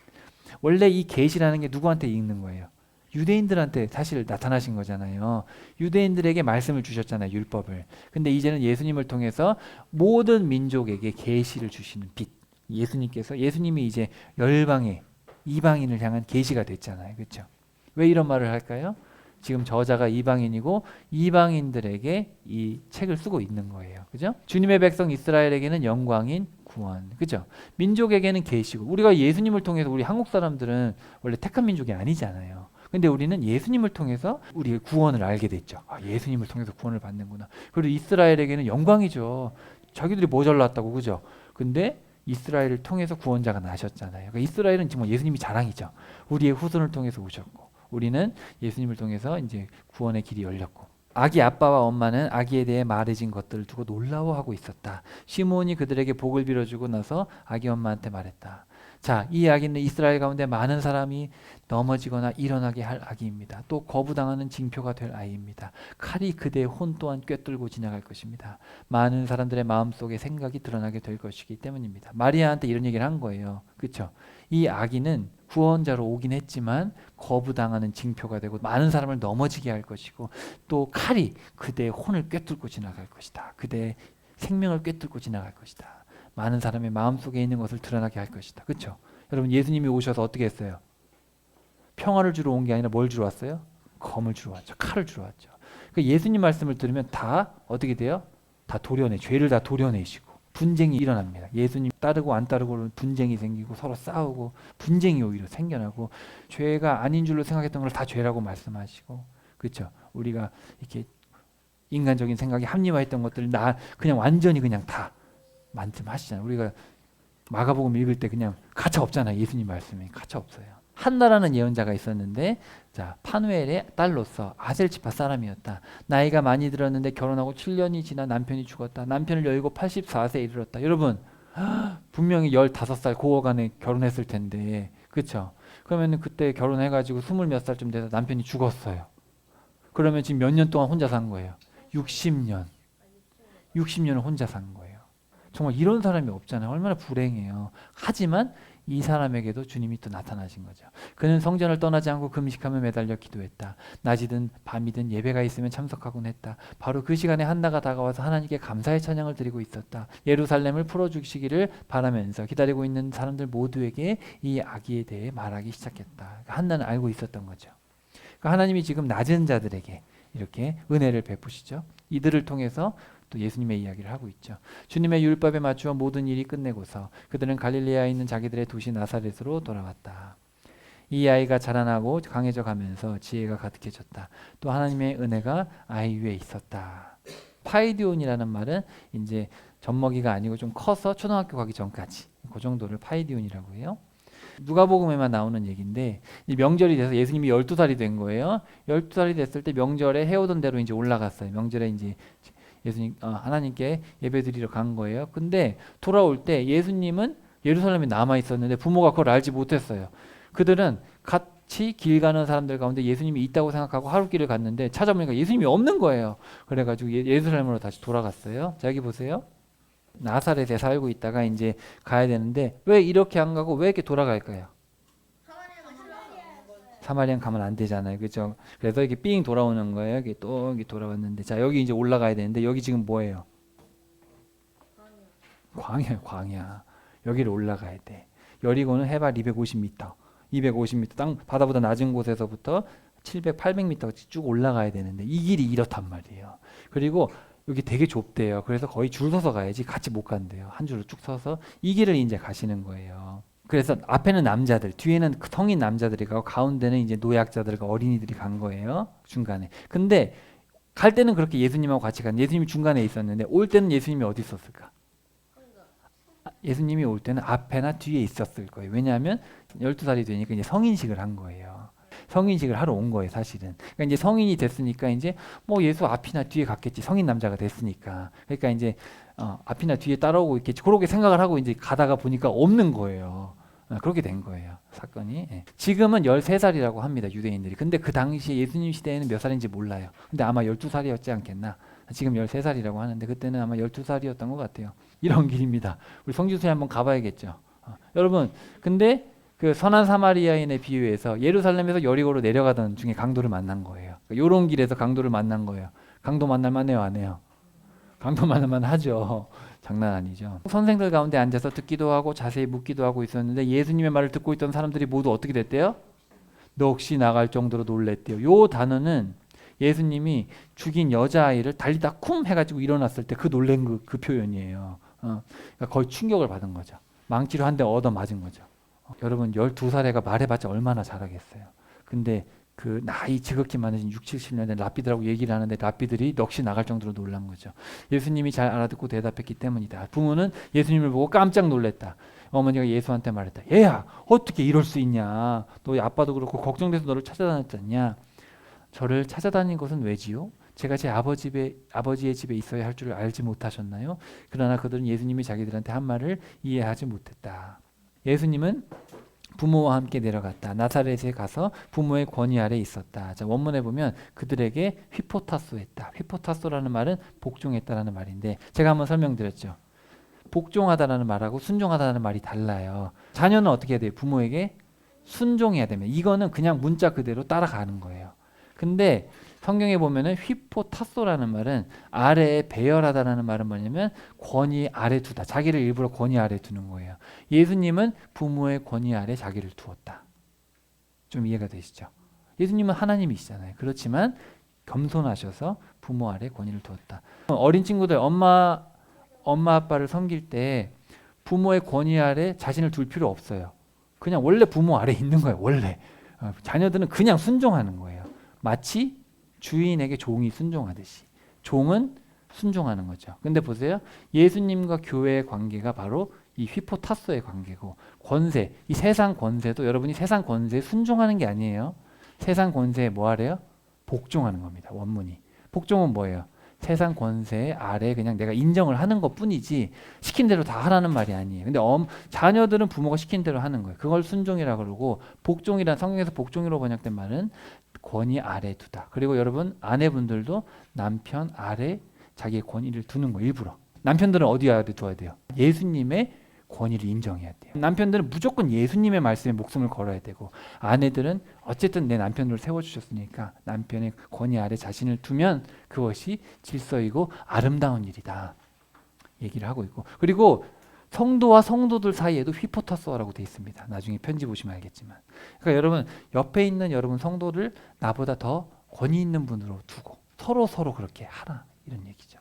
원래 이 계시라는 게 누구한테 있는 거예요? 유대인들한테 사실 나타나신 거잖아요. 유대인들에게 말씀을 주셨잖아요, 율법을. 근데 이제는 예수님을 통해서 모든 민족에게 계시를 주시는 빛, 예수님이 이제 열방의 이방인을 향한 계시가 됐잖아요. 그렇죠? 왜 이런 말을 할까요? 지금 저자가 이방인이고 이방인들에게 이 책을 쓰고 있는 거예요. 그죠? 주님의 백성 이스라엘에게는 영광인 구원. 그죠? 민족에게는 계시고, 우리가 예수님을 통해서, 우리 한국 사람들은 원래 택한 민족이 아니잖아요. 근데 우리는 예수님을 통해서 우리의 구원을 알게 됐죠. 아, 예수님을 통해서 구원을 받는구나. 그리고 이스라엘에게는 영광이죠. 자기들이 모자랐다고. 그죠? 근데 이스라엘을 통해서 구원자가 나셨잖아요. 그러니까 이스라엘은 지금 예수님이 자랑이죠. 우리의 후손을 통해서 오셨고, 우리는 예수님을 통해서 이제 구원의 길이 열렸고, 아기 아빠와 엄마는 아기에 대해 말해진 것들을 두고 놀라워하고 있었다. 시므온이 그들에게 복을 빌어주고 나서 아기 엄마한테 말했다. 자, 이 아기는 이스라엘 가운데 많은 사람이 넘어지거나 일어나게 할 아기입니다. 또 거부당하는 징표가 될 아이입니다. 칼이 그대의 혼 또한 꿰뚫고 지나갈 것입니다. 많은 사람들의 마음속에 생각이 드러나게 될 것이기 때문입니다. 마리아한테 이런 얘기를 한 거예요. 그렇죠? 이 아기는 구원자로 오긴 했지만 거부당하는 징표가 되고 많은 사람을 넘어지게 할 것이고, 또 칼이 그대의 혼을 꿰뚫고 지나갈 것이다. 그대의 생명을 꿰뚫고 지나갈 것이다. 많은 사람의 마음속에 있는 것을 드러나게 할 것이다. 그렇죠? 여러분, 예수님이 오셔서 어떻게 했어요? 평화를 주러 온 게 아니라 뭘 주러 왔어요? 검을 주러 왔죠. 칼을 주러 왔죠. 그러니까 예수님 말씀을 들으면 다 어떻게 돼요? 다 죄를 다 도려내시고 분쟁이 일어납니다. 예수님 따르고 안 따르고 분쟁이 생기고 서로 싸우고 분쟁이 오히려 생겨나고, 죄가 아닌 줄로 생각했던 걸 다 죄라고 말씀하시고, 그렇죠? 우리가 이렇게 인간적인 생각에 합리화했던 것들을 그냥 완전히 그냥 다 말씀하시잖아요. 우리가 마가복음 읽을 때 그냥 가차 없잖아요. 예수님 말씀에 가차 없어요. 한나라는 예언자가 있었는데, 자, 파누엘의 딸로서 아셀 지파 사람이었다. 나이가 많이 들었는데 결혼하고 7년이 지나 남편이 죽었다. 남편을 여의고 84세에 이르렀다. 여러분, 분명히 15살 고어간에 결혼했을 텐데, 그렇죠? 그러면 그때 결혼해가지고 20몇 살쯤 돼서 남편이 죽었어요. 그러면 지금 몇 년 동안 혼자 산 거예요? 60년. 60년을 혼자 산 거예요. 정말 이런 사람이 없잖아요. 얼마나 불행해요. 하지만 이 사람에게도 주님이 또 나타나신 거죠. 그는 성전을 떠나지 않고 금식하며 매달려 기도했다. 낮이든 밤이든 예배가 있으면 참석하곤 했다. 바로 그 시간에 한나가 다가와서 하나님께 감사의 찬양을 드리고 있었다. 예루살렘을 풀어주시기를 바라면서 기다리고 있는 사람들 모두에게 이 아기에 대해 말하기 시작했다. 그러니까 한나는 알고 있었던 거죠. 그러니까 하나님이 지금 낮은 자들에게 이렇게 은혜를 베푸시죠. 이들을 통해서 또 예수님의 이야기를 하고 있죠. 주님의 율법에 맞추어 모든 일이 끝내고서 그들은 갈릴리아에 있는 자기들의 도시 나사렛으로 돌아왔다. 이 아이가 자라나고 강해져 가면서 지혜가 가득해졌다. 또 하나님의 은혜가 아이 위에 있었다. 파이디온이라는 말은 이제 젖먹이가 아니고 좀 커서 초등학교 가기 전까지, 그 정도를 파이디온이라고 해요. 누가복음에만 나오는 얘기인데 이 명절이 돼서 예수님이 12살이 된 거예요. 12살이 됐을 때 명절에 해오던 대로 이제 올라갔어요. 명절에 이제 예수님 하나님께 예배드리러 간 거예요. 근데 돌아올 때 예수님은 예루살렘에 남아 있었는데 부모가 그걸 알지 못했어요. 그들은 같이 길 가는 사람들 가운데 예수님이 있다고 생각하고 하루길을 갔는데 찾아보니까 예수님이 없는 거예요. 그래가지고 예루살렘으로 다시 돌아갔어요. 자, 여기 보세요. 나사렛에 살고 있다가 이제 가야 되는데 왜 이렇게 안 가고 왜 이렇게 돌아갈까요? 사마리안 가면 안 되잖아요. 그죠? 그래서 이렇게 삥 돌아오는 거예요. 여기 또 여기 돌아왔는데 자, 여기 이제 올라가야 되는데 여기 지금 뭐예요? 광야. 여기를 올라가야 돼. 여리고는 해발 250m. 250m 땅 바다보다 낮은 곳에서부터 700, 800m까지 쭉 올라가야 되는데 이 길이 이렇단 말이에요. 그리고 여기 되게 좁대요. 그래서 거의 줄 서서 가야지 같이 못 간대요. 한 줄로 쭉 서서 이 길을 이제 가시는 거예요. 그래서 앞에는 남자들, 뒤에는 성인 남자들이 가고 가운데는 이제 노약자들과 어린이들이 간 거예요. 중간에. 근데 갈 때는 그렇게 예수님하고 같이 간 예수님이 중간에 있었는데 올 때는 예수님이 어디 있었을까? 예수님이 올 때는 앞에나 뒤에 있었을 거예요. 왜냐하면 12살이 되니까 이제 성인식을 한 거예요. 성인식을 하러 온 거예요, 사실은. 그러니까 이제 성인이 됐으니까 이제 뭐 예수 앞이나 뒤에 갔겠지. 성인 남자가 됐으니까. 그러니까 이제 앞이나 뒤에 따라오고 있겠지. 그렇게 생각을 하고 이제 가다가 보니까 없는 거예요. 그렇게 된 거예요, 사건이. 예. 지금은 13살이라고 합니다, 유대인들이. 근데 그 당시에 예수님 시대에는 몇 살인지 몰라요. 근데 아마 12살이었지 않겠나. 지금 13살이라고 하는데 그때는 아마 12살이었던 것 같아요. 이런 길입니다. 우리 성지순례 한번 가봐야겠죠. 여러분, 근데 그 선한 사마리아인의 비유에서 예루살렘에서 여리고로 내려가던 중에 강도를 만난 거예요. 요런 길에서 강도를 만난 거예요. 강도 만날 만해요, 안 해요? 강도 만날 만하죠. 장난 아니죠. 선생들 가운데 앉아서 듣기도 하고 자세히 묻기도 하고 있었는데 예수님의 말을 듣고 있던 사람들이 모두 어떻게 됐대요? 넋이 나갈 정도로 놀랬대요. 요 단어는 예수님이 죽인 여자아이를 달리다 쿵 해가지고 일어났을 때 그 놀란 그 표현이에요. 그러니까 거의 충격을 받은 거죠. 망치로 한 대 얻어 맞은 거죠. 여러분 12살 애가 말해봤자 얼마나 잘하겠어요. 근데 그 나이 지극히 많으신 60, 70년 된 랍비들하고 얘기를 하는데 랍비들이 넋이 나갈 정도로 놀란 거죠. 예수님이 잘 알아듣고 대답했기 때문이다. 부모는 예수님을 보고 깜짝 놀랐다. 어머니가 예수한테 말했다. 얘야, 어떻게 이럴 수 있냐. 너희 아빠도 그렇고 걱정돼서 너를 찾아다녔잖냐. 저를 찾아다닌 것은 왜지요? 제가 제 아버지의 집에 있어야 할 줄을 알지 못하셨나요? 그러나 그들은 예수님이 자기들한테 한 말을 이해하지 못했다. 예수님은 부모와 함께 내려갔다. 나사렛에 가서 부모의 권위 아래 있었다. 자, 원문에 보면 그들에게 휘포타소했다. 휘포타소라는 말은 복종했다라는 말인데 제가 한번 설명드렸죠. 복종하다라는 말하고 순종하다라는 말이 달라요. 자녀는 어떻게 해야 돼요? 부모에게 순종해야 됩니다. 이거는 그냥 문자 그대로 따라가는 거예요. 근데 성경에 보면은 휘포타소라는 말은 아래에 배열하다라는 말은 뭐냐면 권위 아래 두다. 자기를 일부러 권위 아래 두는 거예요. 예수님은 부모의 권위 아래 자기를 두었다. 좀 이해가 되시죠? 예수님은 하나님이시잖아요. 그렇지만 겸손하셔서 부모 아래 권위를 두었다. 어린 친구들 엄마 아빠를 섬길 때 부모의 권위 아래 자신을 둘 필요 없어요. 그냥 원래 부모 아래 있는 거예요. 원래. 자녀들은 그냥 순종하는 거예요. 마치 주인에게 종이 순종하듯이 종은 순종하는 거죠. 근데 보세요. 예수님과 교회의 관계가 바로 이 휘포타소의 관계고 권세, 이 세상 권세도 여러분이 세상 권세에 순종하는 게 아니에요. 세상 권세에 뭐 하래요? 복종하는 겁니다. 원문이. 복종은 뭐예요? 세상 권세 아래 그냥 내가 인정을 하는 것 뿐이지 시킨 대로 다 하라는 말이 아니에요. 근데 자녀들은 부모가 시킨 대로 하는 거예요. 그걸 순종이라고 그러고 복종이란 성경에서 복종이라고 번역된 말은 권위 아래 두다. 그리고 여러분 아내분들도 남편 아래 자기의 권위를 두는 거 일부러. 남편들은 어디 아래 두어야 돼요? 예수님의 권위를 인정해야 돼요. 남편들은 무조건 예수님의 말씀에 목숨을 걸어야 되고 아내들은 어쨌든 내 남편을 세워주셨으니까 남편의 권위 아래 자신을 두면 그것이 질서이고 아름다운 일이다. 얘기를 하고 있고 그리고 성도와 성도들 사이에도 휘포타소라고 되어 있습니다. 나중에 편지 보시면 알겠지만. 그러니까 여러분 옆에 있는 여러분 성도를 나보다 더 권위 있는 분으로 두고 서로 그렇게 하라 이런 얘기죠.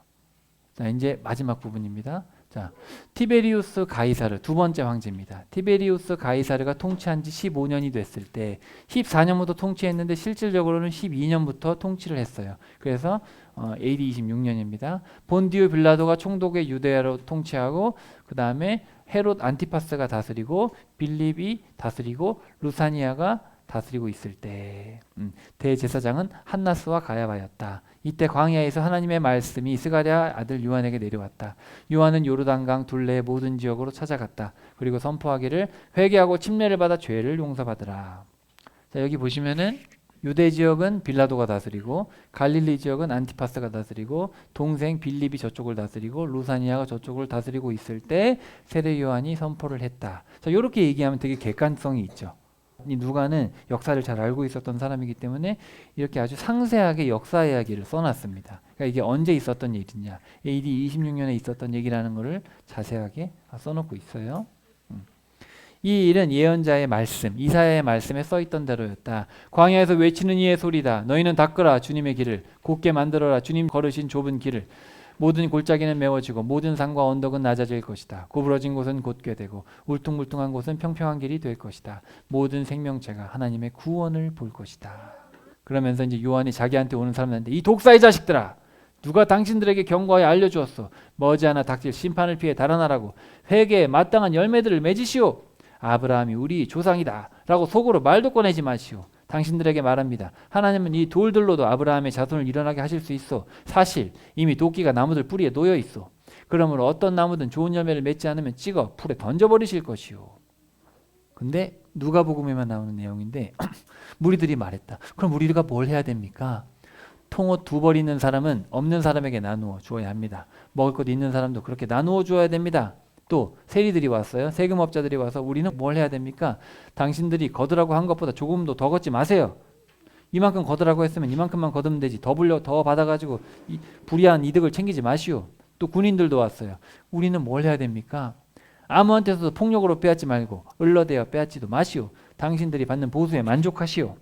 자 이제 마지막 부분입니다. 자 티베리우스 가이사르 두 번째 황제입니다. 티베리우스 가이사르가 통치한 지 15년이 됐을 때 14년부터 통치했는데 실질적으로는 12년부터 통치를 했어요. 그래서 AD 26년입니다. 본디오 빌라도가 총독의 유대야로 통치하고 그 다음에 헤롯 안티파스가 다스리고 빌립이 다스리고 루사니아가 다스리고 있을 때 대제사장은 한나스와 가야바였다. 이때 광야에서 하나님의 말씀이 스가랴 아들 요한에게 내려왔다. 요한은 요르단강 둘레의 모든 지역으로 찾아갔다. 그리고 선포하기를 회개하고 침례를 받아 죄를 용서받으라. 자, 여기 보시면은 유대 지역은 빌라도가 다스리고 갈릴리 지역은 안티파스가 다스리고 동생 빌립이 저쪽을 다스리고 루사니아가 저쪽을 다스리고 있을 때 세례 요한이 선포를 했다. 자, 이렇게 얘기하면 되게 객관성이 있죠. 이 누가는 역사를 잘 알고 있었던 사람이기 때문에 이렇게 아주 상세하게 역사 이야기를 써놨습니다. 그러니까 이게 언제 있었던 일이냐, AD 26년에 있었던 얘기라는 것을 자세하게 써놓고 있어요. 이 일은 예언자의 말씀, 이사야의 말씀에 써있던 대로였다. 광야에서 외치는 이의 소리다. 너희는 닦으라 주님의 길을, 곧게 만들어라 주님 걸으신 좁은 길을. 모든 골짜기는 메워지고 모든 산과 언덕은 낮아질 것이다. 구부러진 곳은 곧게 되고 울퉁불퉁한 곳은 평평한 길이 될 것이다. 모든 생명체가 하나님의 구원을 볼 것이다. 그러면서 이제 요한이 자기한테 오는 사람들한테 이 독사의 자식들아, 누가 당신들에게 경고하여 알려주었소. 머지않아 닥칠 심판을 피해 달아나라고. 회개에 마땅한 열매들을 맺으시오. 아브라함이 우리 조상이다 라고 속으로 말도 꺼내지 마시오. 당신들에게 말합니다. 하나님은 이 돌들로도 아브라함의 자손을 일어나게 하실 수 있어. 사실 이미 도끼가 나무들 뿌리에 놓여 있어. 그러므로 어떤 나무든 좋은 열매를 맺지 않으면 찍어 풀에 던져버리실 것이오. 근데 누가복음에만 나오는 내용인데 무리들이 말했다. 그럼 우리가 뭘 해야 됩니까? 통옷 2벌 있는 사람은 없는 사람에게 나누어 주어야 합니다. 먹을 것 있는 사람도 그렇게 나누어 주어야 됩니다. 또 세리들이 왔어요. 세금업자들이 와서 우리는 뭘 해야 됩니까? 당신들이 거두라고 한 것보다 조금도 더 걷지 마세요. 이만큼 거두라고 했으면 이만큼만 거두면 되지. 더 받아가지고 불이한 이득을 챙기지 마시오. 또 군인들도 왔어요. 우리는 뭘 해야 됩니까? 아무한테서도 폭력으로 빼앗지 말고 을러대어 빼앗지도 마시오. 당신들이 받는 보수에 만족하시오.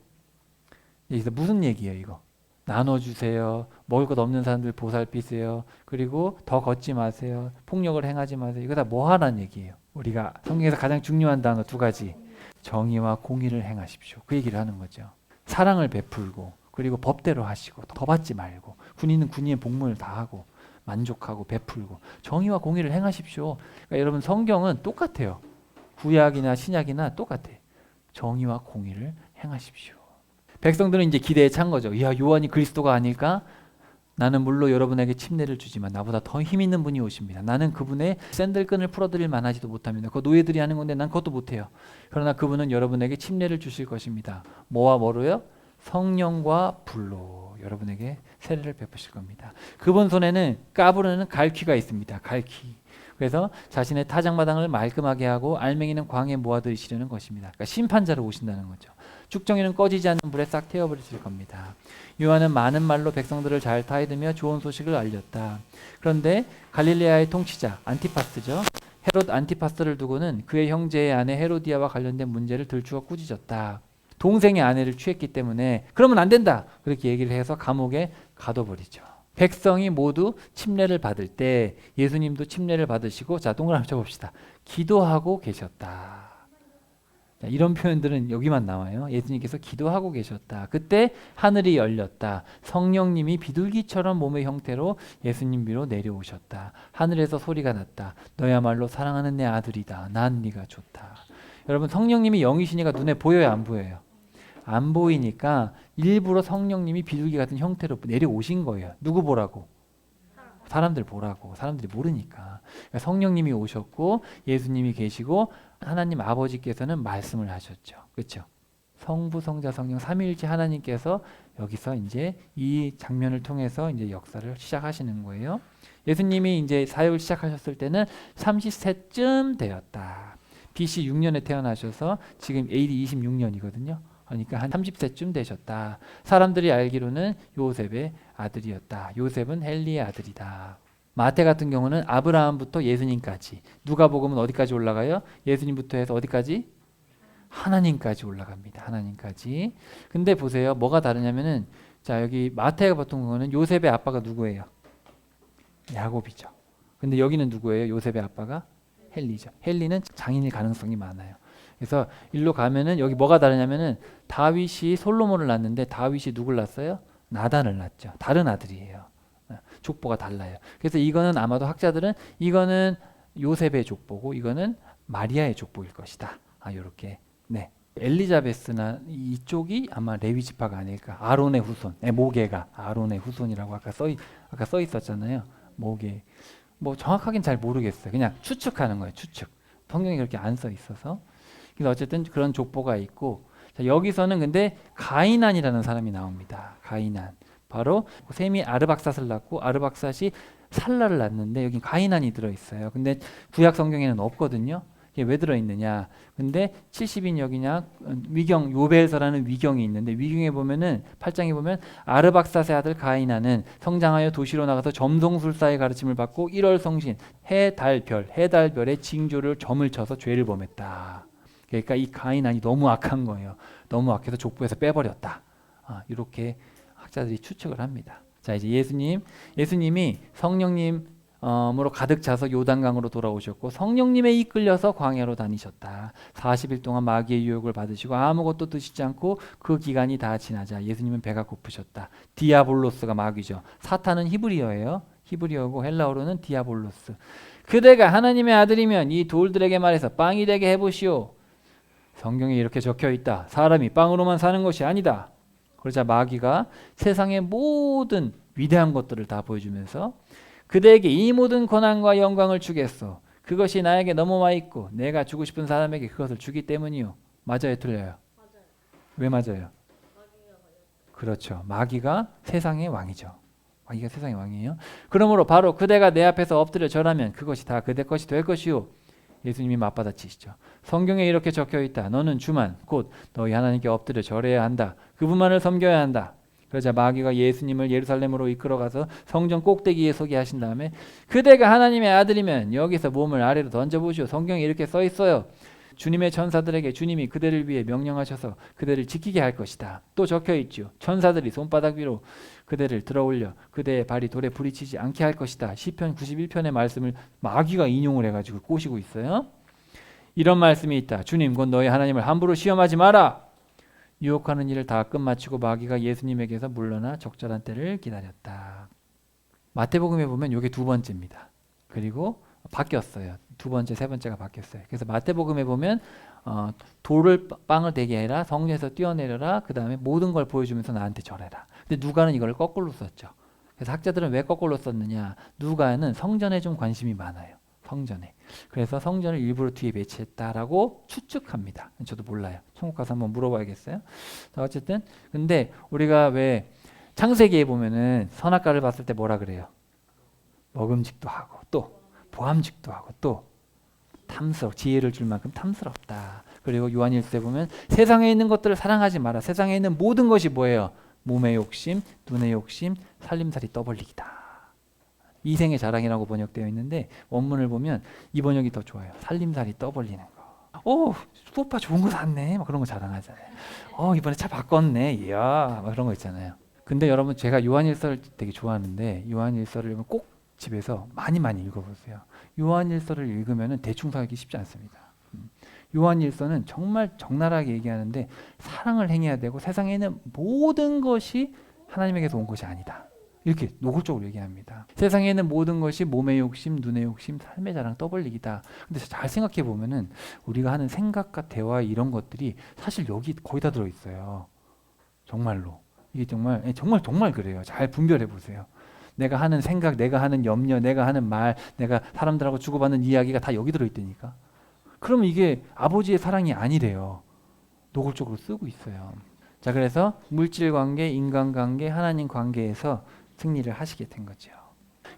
여기서 무슨 얘기예요 이거? 나눠주세요. 먹을 것 없는 사람들 보살피세요. 그리고 더 걷지 마세요. 폭력을 행하지 마세요. 이거 다 뭐 하라는 얘기예요? 우리가 성경에서 가장 중요한 단어 2가지. 정의와 공의를 행하십시오. 그 얘기를 하는 거죠. 사랑을 베풀고 그리고 법대로 하시고 더 받지 말고 군인은 군인의 복무를 다 하고 만족하고 베풀고 정의와 공의를 행하십시오. 그러니까 여러분 성경은 똑같아요. 구약이나 신약이나 똑같아. 정의와 공의를 행하십시오. 백성들은 이제 기대에 찬 거죠. 이야, 요한이 그리스도가 아닐까? 나는 물론 여러분에게 침례를 주지만 나보다 더 힘 있는 분이 오십니다. 나는 그분의 샌들끈을 풀어드릴 만하지도 못합니다. 그거 노예들이 하는 건데 난 그것도 못해요. 그러나 그분은 여러분에게 침례를 주실 것입니다. 뭐와 뭐로요? 성령과 불로 여러분에게 세례를 베푸실 겁니다. 그분 손에는 까부르는 갈퀴가 있습니다. 갈퀴. 그래서 자신의 타작마당을 말끔하게 하고 알맹이는 광에 모아두시려는 것입니다. 그러니까 심판자로 오신다는 거죠. 쭉정이는 꺼지지 않는 불에 싹 태워버리실 겁니다. 요한은 많은 말로 백성들을 잘 타이드며 좋은 소식을 알렸다. 그런데 갈릴레아의 통치자 안티파스죠. 헤롯 안티파스를 두고는 그의 형제의 아내 헤로디아와 관련된 문제를 들추어 꾸짖었다. 동생의 아내를 취했기 때문에 그러면 안 된다. 그렇게 얘기를 해서 감옥에 가둬버리죠. 백성이 모두 침례를 받을 때 예수님도 침례를 받으시고 자 동그라미 쳐봅시다. 기도하고 계셨다. 자, 이런 표현들은 여기만 나와요. 예수님께서 기도하고 계셨다. 그때 하늘이 열렸다. 성령님이 비둘기처럼 몸의 형태로 예수님 위로 내려오셨다. 하늘에서 소리가 났다. 너야말로 사랑하는 내 아들이다. 난 네가 좋다. 여러분 성령님이 영이시니까 눈에 보여요 안 보여요? 안 보이니까 일부러 성령님이 비둘기 같은 형태로 내려오신 거예요. 누구 보라고? 사람들 보라고. 사람들이 모르니까. 그러니까 성령님이 오셨고 예수님이 계시고 하나님 아버지께서는 말씀을 하셨죠. 그렇죠? 성부, 성자, 성령 삼위일체 하나님께서 여기서 이제 이 장면을 통해서 이제 역사를 시작하시는 거예요. 예수님이 이제 사역을 시작하셨을 때는 30세쯤 되었다. BC 6년에 태어나셔서 지금 AD 26년이거든요. 그러니까 한 30세쯤 되셨다. 사람들이 알기로는 요셉의 아들이었다. 요셉은 헬리의 아들이다. 마태 같은 경우는 아브라함부터 예수님까지. 누가복음은 어디까지 올라가요? 예수님부터 해서 어디까지? 하나님까지 올라갑니다. 하나님까지. 근데 보세요. 뭐가 다르냐면은 자 여기 마태가 같은 경우는 요셉의 아빠가 누구예요? 야곱이죠. 근데 여기는 누구예요? 요셉의 아빠가 헬리죠. 헬리는 장인일 가능성이 많아요. 그래서 일로 가면은 여기 뭐가 다르냐면은 다윗이 솔로몬을 낳았는데 다윗이 누굴 낳았어요? 나단을 낳았죠. 다른 아들이에요. 족보가 달라요. 그래서 이거는 아마도 학자들은 이거는 요셉의 족보고 이거는 마리아의 족보일 것이다. 요렇게. 네. 엘리자베스나 이쪽이 아마 레위 지파가 아닐까. 아론의 후손. 모계가 아론의 후손이라고 아까 써 있었잖아요. 모계. 뭐 정확하긴 잘 모르겠어요. 그냥 추측하는 거예요. 추측. 성경에 그렇게 안 써 있어서. 그래서 어쨌든 그런 족보가 있고, 자, 여기서는 근데 가이난이라는 사람이 나옵니다. 가이난. 바로 셈이 아르박삿을 낳고 아르박삿이 살라를 낳는데 여기 가이난이 들어있어요. 근데 구약 성경에는 없거든요. 이게 왜 들어있느냐? 근데 70인 여기냐 위경 요벨서라는 위경이 있는데 위경에 보면은 8장에 보면 아르박삿의 아들 가이난은 성장하여 도시로 나가서 점성술사의 가르침을 받고 1월 성신 해달별의 징조를 점을 쳐서 죄를 범했다. 그러니까 이 가이난이 너무 악한 거예요. 너무 악해서 족보에서 빼버렸다. 이렇게 학자들이 추측을 합니다. 자, 이제 예수님이 성령님으로 가득 차서 요단강으로 돌아오셨고 성령님에 이끌려서 광야로 다니셨다. 40일 동안 마귀의 유혹을 받으시고 아무것도 드시지 않고 그 기간이 다 지나자 예수님은 배가 고프셨다. 디아볼로스가 마귀죠. 사탄은 히브리어예요. 히브리어고 헬라어로는 디아볼로스. 그대가 하나님의 아들이면 이 돌들에게 말해서 빵이 되게 해보시오. 성경에 이렇게 적혀 있다. 사람이 빵으로만 사는 것이 아니다. 그러자 마귀가 세상의 모든 위대한 것들을 다 보여주면서 그대에게 이 모든 권한과 영광을 주겠소. 그것이 나에게 넘어와 있고 내가 주고 싶은 사람에게 그것을 주기 때문이요. 맞아요, 틀려요? 맞아요. 왜 맞아요? 그렇죠. 마귀가 세상의 왕이죠. 마귀가 세상의 왕이에요. 그러므로 바로 그대가 내 앞에서 엎드려 절하면 그것이 다 그대 것이 될 것이요. 예수님이 맞받아치시죠. 성경에 이렇게 적혀 있다. 너는 주만 곧 너희 하나님께 엎드려 절해야 한다. 그분만을 섬겨야 한다. 그러자 마귀가 예수님을 예루살렘으로 이끌어가서 성전 꼭대기에 서게 하신 다음에 그대가 하나님의 아들이면 여기서 몸을 아래로 던져보시오. 성경에 이렇게 써 있어요. 주님의 천사들에게 주님이 그대를 위해 명령하셔서 그대를 지키게 할 것이다. 또 적혀 있죠. 천사들이 손바닥 위로 그대를 들어올려 그대의 발이 돌에 부딪히지 않게 할 것이다. 시편 91편의 말씀을 마귀가 인용을 해가지고 꼬시고 있어요. 이런 말씀이 있다. 주님 곧 너희 하나님을 함부로 시험하지 마라. 유혹하는 일을 다 끝마치고 마귀가 예수님에게서 물러나 적절한 때를 기다렸다. 마태복음에 보면 이게 두 번째입니다. 그리고 바뀌었어요. 두 번째, 세 번째가 바뀌었어요. 그래서 마태복음에 보면 돌을 빵을 되게 해라. 성전에서 뛰어내려라. 그 다음에 모든 걸 보여주면서 나한테 절해라. 근데 누가는 이걸 거꾸로 썼죠. 그래서 학자들은 왜 거꾸로 썼느냐. 누가는 성전에 좀 관심이 많아요. 성전에. 그래서 성전을 일부러 뒤에 배치했다라고 추측합니다. 저도 몰라요. 천국 가서 한번 물어봐야겠어요. 자, 어쨌든 근데 우리가 왜 창세기에 보면은 선악과를 봤을 때 뭐라 그래요? 먹음직도 하고 또 보암직도 하고 또 지혜를 줄 만큼 탐스럽다. 그리고 요한일서에 보면 세상에 있는 것들을 사랑하지 마라. 세상에 있는 모든 것이 뭐예요? 몸의 욕심, 눈의 욕심, 살림살이 떠벌리기다. 이생의 자랑이라고 번역되어 있는데 원문을 보면 이 번역이 더 좋아요. 살림살이 떠벌리는 거. 소파 좋은 거 샀네. 막 그런 거 자랑하잖아요. 이번에 차 바꿨네. 이야. 막 그런 거 있잖아요. 근데 여러분 제가 요한일서를 되게 좋아하는데 요한일서를 꼭 집에서 많이 읽어보세요. 요한일서를 읽으면 대충 사기 쉽지 않습니다. 요한일서는 정말 적나라하게 얘기하는데 사랑을 행해야 되고 세상에 있는 모든 것이 하나님에게서 온 것이 아니다. 이렇게 노골적으로 얘기합니다. 세상에 있는 모든 것이 몸의 욕심, 눈의 욕심, 삶의 자랑, 떠벌리기다. 근데 잘 생각해 보면은 우리가 하는 생각과 대화 이런 것들이 사실 여기 거의 다 들어있어요. 정말로. 이게 정말 그래요. 잘 분별해 보세요. 내가 하는 생각, 내가 하는 염려, 내가 하는 말, 내가 사람들하고 주고받는 이야기가 다 여기 들어있다니까. 그러면 이게 아버지의 사랑이 아니래요. 노골적으로 쓰고 있어요. 자, 그래서 물질 관계, 인간 관계, 하나님 관계에서 승리를 하시게 된 거죠.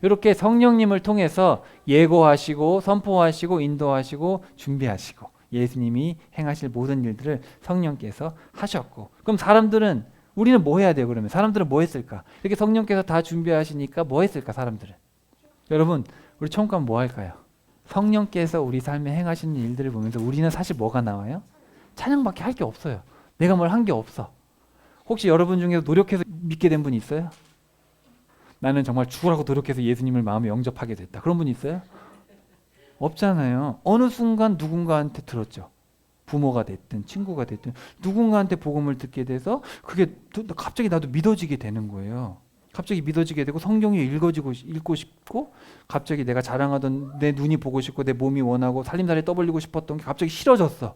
이렇게 성령님을 통해서 예고하시고 선포하시고 인도하시고 준비하시고 예수님이 행하실 모든 일들을 성령께서 하셨고, 그럼 우리는 뭐 해야 돼요? 그러면 사람들은 뭐 했을까? 이렇게 성령께서 다 준비하시니까 뭐 했을까? 사람들은. 여러분 우리 천국 가면 뭐 할까요? 성령께서 우리 삶에 행하시는 일들을 보면서 우리는 사실 뭐가 나와요? 찬양밖에 할 게 없어요. 내가 뭘 한 게 없어. 혹시 여러분 중에서 노력해서 믿게 된 분이 있어요? 나는 정말 죽으라고 노력해서 예수님을 마음에 영접하게 됐다. 그런 분 있어요? 없잖아요. 어느 순간 누군가한테 들었죠. 부모가 됐든 친구가 됐든 누군가한테 복음을 듣게 돼서 그게 갑자기 나도 믿어지게 되는 거예요. 갑자기 믿어지게 되고 성경이 읽고 싶고 갑자기 내가 자랑하던 내 눈이 보고 싶고 내 몸이 원하고 살림살이 떠벌리고 싶었던 게 갑자기 싫어졌어.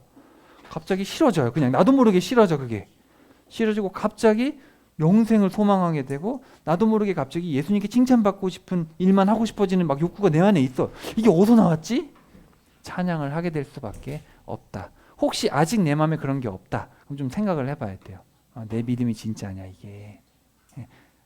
갑자기 싫어져요. 그냥 나도 모르게 싫어져. 그게 싫어지고 갑자기 영생을 소망하게 되고 나도 모르게 갑자기 예수님께 칭찬받고 싶은 일만 하고 싶어지는 막 욕구가 내 안에 있어. 이게 어디서 나왔지? 찬양을 하게 될 수밖에 없다. 혹시 아직 내 마음에 그런 게 없다. 그럼 좀 생각을 해봐야 돼요. 내 믿음이 진짜냐 이게.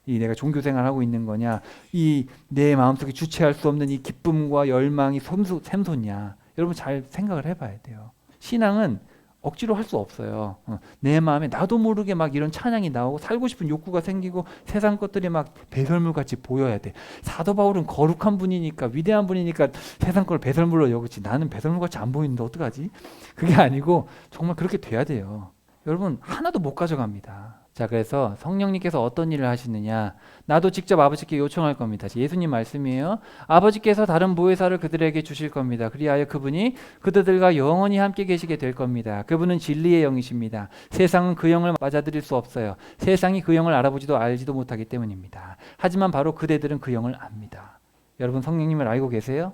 이 내가 종교생활 하고 있는 거냐, 이 내 마음속에 주체할 수 없는 이 기쁨과 열망이 샘솟냐. 여러분 잘 생각을 해봐야 돼요. 신앙은 억지로 할 수 없어요. 내 마음에 나도 모르게 막 이런 찬양이 나오고 살고 싶은 욕구가 생기고 세상 것들이 막 배설물같이 보여야 돼. 사도 바울은 거룩한 분이니까 위대한 분이니까 세상 걸 배설물로 여기지 나는 배설물같이 안 보이는데 어떡하지? 그게 아니고 정말 그렇게 돼야 돼요. 여러분 하나도 못 가져갑니다. 자, 그래서 성령님께서 어떤 일을 하시느냐, 나도 직접 아버지께 요청할 겁니다. 예수님 말씀이에요. 아버지께서 다른 보혜사를 그들에게 주실 겁니다. 그리하여 그분이 그들과 영원히 함께 계시게 될 겁니다. 그분은 진리의 영이십니다. 세상은 그 영을 맞아들일 수 없어요. 세상이 그 영을 알아보지도 알지도 못하기 때문입니다. 하지만 바로 그대들은 그 영을 압니다. 여러분 성령님을 알고 계세요?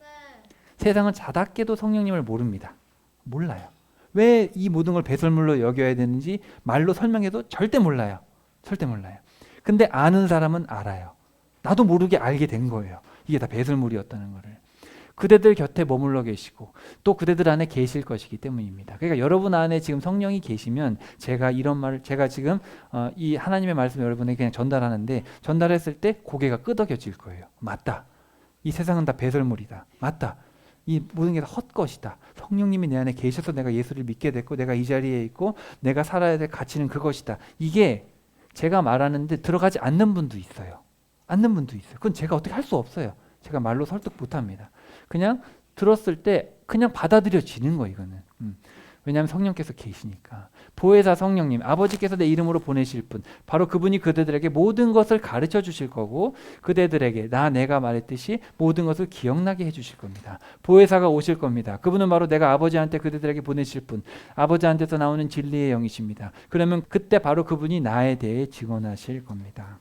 네. 세상은 자답게도 성령님을 모릅니다. 몰라요. 왜 이 모든 걸 배설물로 여겨야 되는지 말로 설명해도 절대 몰라요. 절대 몰라요. 근데 아는 사람은 알아요. 나도 모르게 알게 된 거예요. 이게 다 배설물이었다는 거를. 그대들 곁에 머물러 계시고 또 그대들 안에 계실 것이기 때문입니다. 그러니까 여러분 안에 지금 성령이 계시면 제가 이런 말을 제가 지금 이 하나님의 말씀을 여러분에게 그냥 전달하는데 전달했을 때 고개가 끄덕여질 거예요. 맞다. 이 세상은 다 배설물이다. 맞다. 이 모든 게 다 헛것이다. 성령님이 내 안에 계셔서 내가 예수를 믿게 됐고 내가 이 자리에 있고 내가 살아야 될 가치는 그것이다. 이게 제가 말하는데 들어가지 않는 분도 있어요. 않는 분도 있어요. 그건 제가 어떻게 할 수 없어요. 제가 말로 설득 못합니다. 그냥 들었을 때 그냥 받아들여지는 거 이거는. 왜냐하면 성령께서 계시니까. 보혜사 성령님, 아버지께서 내 이름으로 보내실 분, 바로 그분이 그대들에게 모든 것을 가르쳐 주실 거고 그대들에게 내가 말했듯이 모든 것을 기억나게 해주실 겁니다. 보혜사가 오실 겁니다. 그분은 바로 내가 아버지한테 그대들에게 보내실 분, 아버지한테서 나오는 진리의 영이십니다. 그러면 그때 바로 그분이 나에 대해 증언하실 겁니다.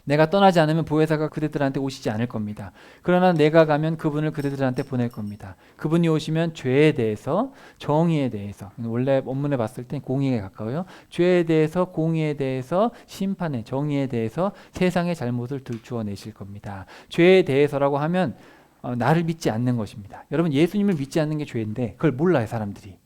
내가 떠나지 않으면 보혜사가 그대들한테 오시지 않을 겁니다. 그러나 내가 가면 그분을 그대들한테 보낼 겁니다. 그분이 오시면 죄에 대해서, 정의에 대해서, 원래 원문에 봤을 때 공의에 가까워요. 죄에 대해서, 공의에 대해서, 심판에, 정의에 대해서 세상의 잘못을 들추어 내실 겁니다. 죄에 대해서라고 하면 나를 믿지 않는 것입니다. 여러분 예수님을 믿지 않는 게 죄인데 그걸 몰라요 사람들이.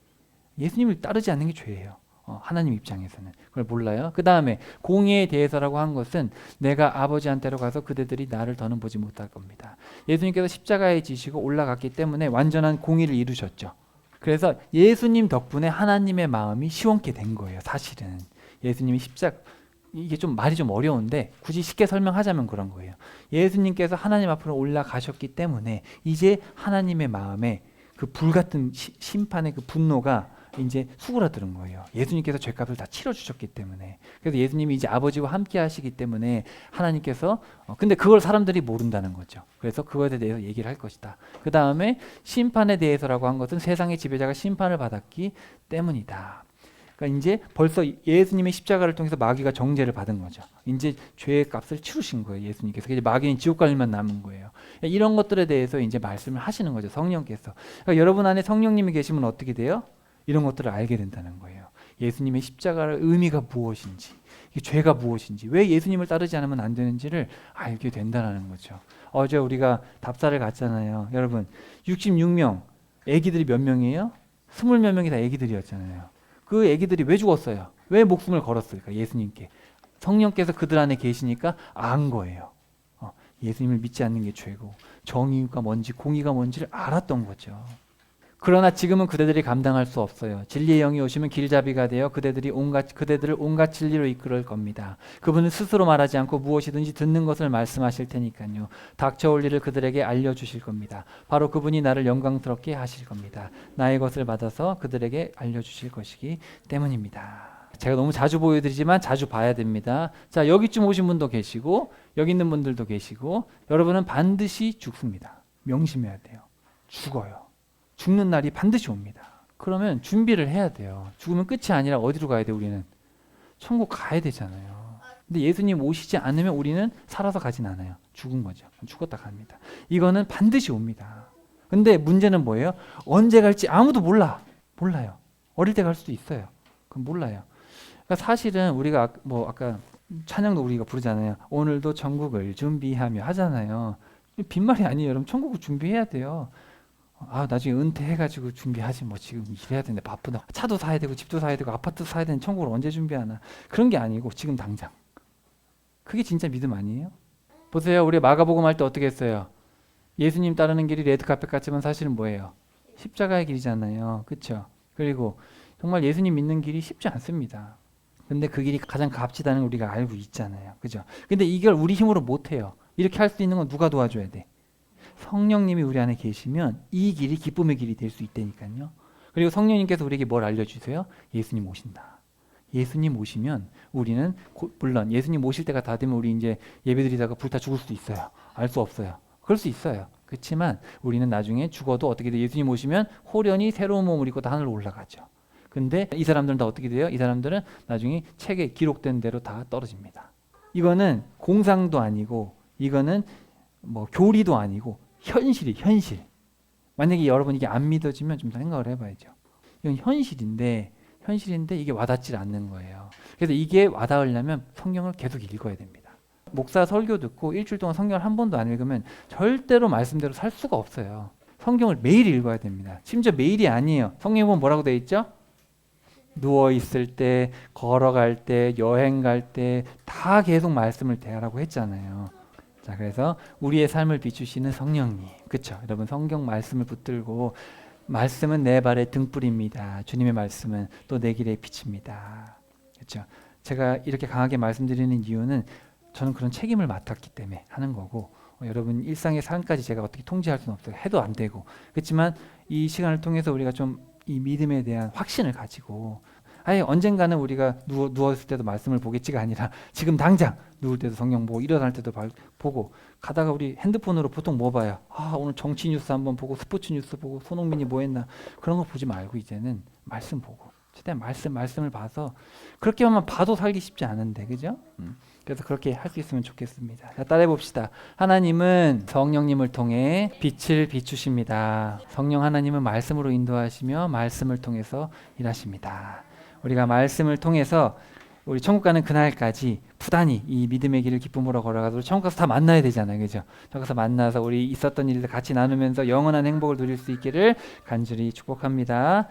예수님을 따르지 않는 게 죄예요. 하나님 입장에서는 그걸 몰라요. 그 다음에 공의에 대해서라고 한 것은 내가 아버지한테로 가서 그대들이 나를 더는 보지 못할 겁니다. 예수님께서 십자가에 지시고 올라갔기 때문에 완전한 공의를 이루셨죠. 그래서 예수님 덕분에 하나님의 마음이 시원케 된 거예요. 사실은 예수님이 이게 좀 말이 좀 어려운데 굳이 쉽게 설명하자면 그런 거예요. 예수님께서 하나님 앞으로 올라가셨기 때문에 이제 하나님의 마음에 그 불같은 심판의 그 분노가 이제 수그러드는 거예요. 예수님께서 죄값을 다 치러주셨기 때문에. 그래서 예수님이 이제 아버지와 함께 하시기 때문에 하나님께서 근데 그걸 사람들이 모른다는 거죠. 그래서 그거에 대해서 얘기를 할 것이다. 그 다음에 심판에 대해서라고 한 것은 세상의 지배자가 심판을 받았기 때문이다. 그러니까 이제 벌써 예수님의 십자가를 통해서 마귀가 정죄를 받은 거죠. 이제 죄의 값을 치르신 거예요. 예수님께서. 이제 마귀는 지옥 갈 일만 남은 거예요. 이런 것들에 대해서 이제 말씀을 하시는 거죠. 성령께서. 그러니까 여러분 안에 성령님이 계시면 어떻게 돼요? 이런 것들을 알게 된다는 거예요. 예수님의 십자가의 의미가 무엇인지, 죄가 무엇인지, 왜 예수님을 따르지 않으면 안 되는지를 알게 된다는 거죠. 어제 우리가 답사를 갔잖아요. 여러분 66명, 애기들이 몇 명이에요? 20몇 명이 다 애기들이었잖아요. 그 애기들이 왜 죽었어요? 왜 목숨을 걸었을까? 예수님께. 성령께서 그들 안에 계시니까 안 거예요. 예수님을 믿지 않는 게 죄고 정의가 뭔지 공의가 뭔지를 알았던 거죠. 그러나 지금은 그대들이 감당할 수 없어요. 진리의 영이 오시면 길잡이가 되어 그대들을 온갖 진리로 이끌을 겁니다. 그분은 스스로 말하지 않고 무엇이든지 듣는 것을 말씀하실 테니까요. 닥쳐올 일을 그들에게 알려주실 겁니다. 바로 그분이 나를 영광스럽게 하실 겁니다. 나의 것을 받아서 그들에게 알려주실 것이기 때문입니다. 제가 너무 자주 보여드리지만 자주 봐야 됩니다. 자, 여기쯤 오신 분도 계시고 여기 있는 분들도 계시고 여러분은 반드시 죽습니다. 명심해야 돼요. 죽어요. 죽는 날이 반드시 옵니다. 그러면 준비를 해야 돼요. 죽으면 끝이 아니라 어디로 가야 돼 우리는? 천국 가야 되잖아요. 근데 예수님 오시지 않으면 우리는 살아서 가진 않아요. 죽은 거죠. 죽었다 갑니다. 이거는 반드시 옵니다. 근데 문제는 뭐예요? 언제 갈지 아무도 몰라요. 어릴 때 갈 수도 있어요. 그럼 몰라요. 그러니까 사실은 우리가 뭐 아까 찬양도 우리가 부르잖아요. 오늘도 천국을 준비하며 하잖아요. 빈말이 아니에요. 여러분 천국을 준비해야 돼요. 나중에 은퇴해가지고 준비하지 뭐 지금 일해야 되는데 바쁘다. 차도 사야 되고 집도 사야 되고 아파트 사야 되는 천국을 언제 준비하나. 그런 게 아니고 지금 당장. 그게 진짜 믿음 아니에요? 보세요. 우리 마가복음 할 때 어떻게 했어요? 예수님 따르는 길이 레드카펫 같지만 사실은 뭐예요? 십자가의 길이잖아요. 그렇죠? 그리고 정말 예수님 믿는 길이 쉽지 않습니다. 근데 그 길이 가장 값지다는 걸 우리가 알고 있잖아요. 그죠? 근데 이걸 우리 힘으로 못 해요. 이렇게 할 수 있는 건 누가 도와줘야 돼? 성령님이 우리 안에 계시면 이 길이 기쁨의 길이 될 수 있다니까요. 그리고 성령님께서 우리에게 뭘 알려주세요? 예수님 오신다. 예수님 오시면 우리는 물론 예수님 오실 때가 다 되면 우리 이제 예배드리다가 불타 죽을 수도 있어요. 알 수 없어요. 그럴 수 있어요. 그렇지만 우리는 나중에 죽어도 어떻게 돼요? 예수님 오시면 호련히 새로운 몸을 입고 다 하늘로 올라가죠. 근데 이 사람들은 다 어떻게 돼요? 이 사람들은 나중에 책에 기록된 대로 다 떨어집니다. 이거는 공상도 아니고 이거는 뭐 교리도 아니고 현실이 현실. 만약에 여러분 이게 안 믿어지면 좀 더 생각을 해봐야죠. 이건 현실인데 이게 와닿지 않는 거예요. 그래서 이게 와닿으려면 성경을 계속 읽어야 됩니다. 목사 설교 듣고 일주일 동안 성경을 한 번도 안 읽으면 절대로 말씀대로 살 수가 없어요. 성경을 매일 읽어야 됩니다. 심지어 매일이 아니에요. 성경에 보면 뭐라고 되어 있죠? 누워 있을 때, 걸어갈 때, 여행 갈 때 다 계속 말씀을 대하라고 했잖아요. 자, 그래서 우리의 삶을 비추시는 성령님, 그렇죠? 여러분 성경 말씀을 붙들고 말씀은 내 발의 등불입니다. 주님의 말씀은 또 내 길의 빛입니다. 그렇죠? 제가 이렇게 강하게 말씀드리는 이유는 저는 그런 책임을 맡았기 때문에 하는 거고 여러분 일상의 삶까지 제가 어떻게 통제할 수는 없어요. 해도 안 되고. 그렇지만 이 시간을 통해서 우리가 좀 이 믿음에 대한 확신을 가지고 언젠가는 우리가 누웠을 때도 말씀을 보겠지가 아니라 지금 당장 누울 때도 성경 보고 일어날 때도 보고 가다가 우리 핸드폰으로 보통 뭐 봐요? 오늘 정치 뉴스 한번 보고 스포츠 뉴스 보고 손흥민이 뭐 했나 그런 거 보지 말고 이제는 말씀 보고 최대한 말씀을 봐서 그렇게만 봐도 살기 쉽지 않은데 그죠? 그래서 그렇게 할 수 있으면 좋겠습니다. 자, 따라해 봅시다. 하나님은 성령님을 통해 빛을 비추십니다. 성령 하나님은 말씀으로 인도하시며 말씀을 통해서 일하십니다. 우리가 말씀을 통해서 우리 천국 가는 그날까지 부단히 이 믿음의 길을 기쁨으로 걸어가도록 천국 가서 다 만나야 되잖아요. 그죠? 천국 가서 만나서 우리 있었던 일들 같이 나누면서 영원한 행복을 누릴 수 있기를 간절히 축복합니다.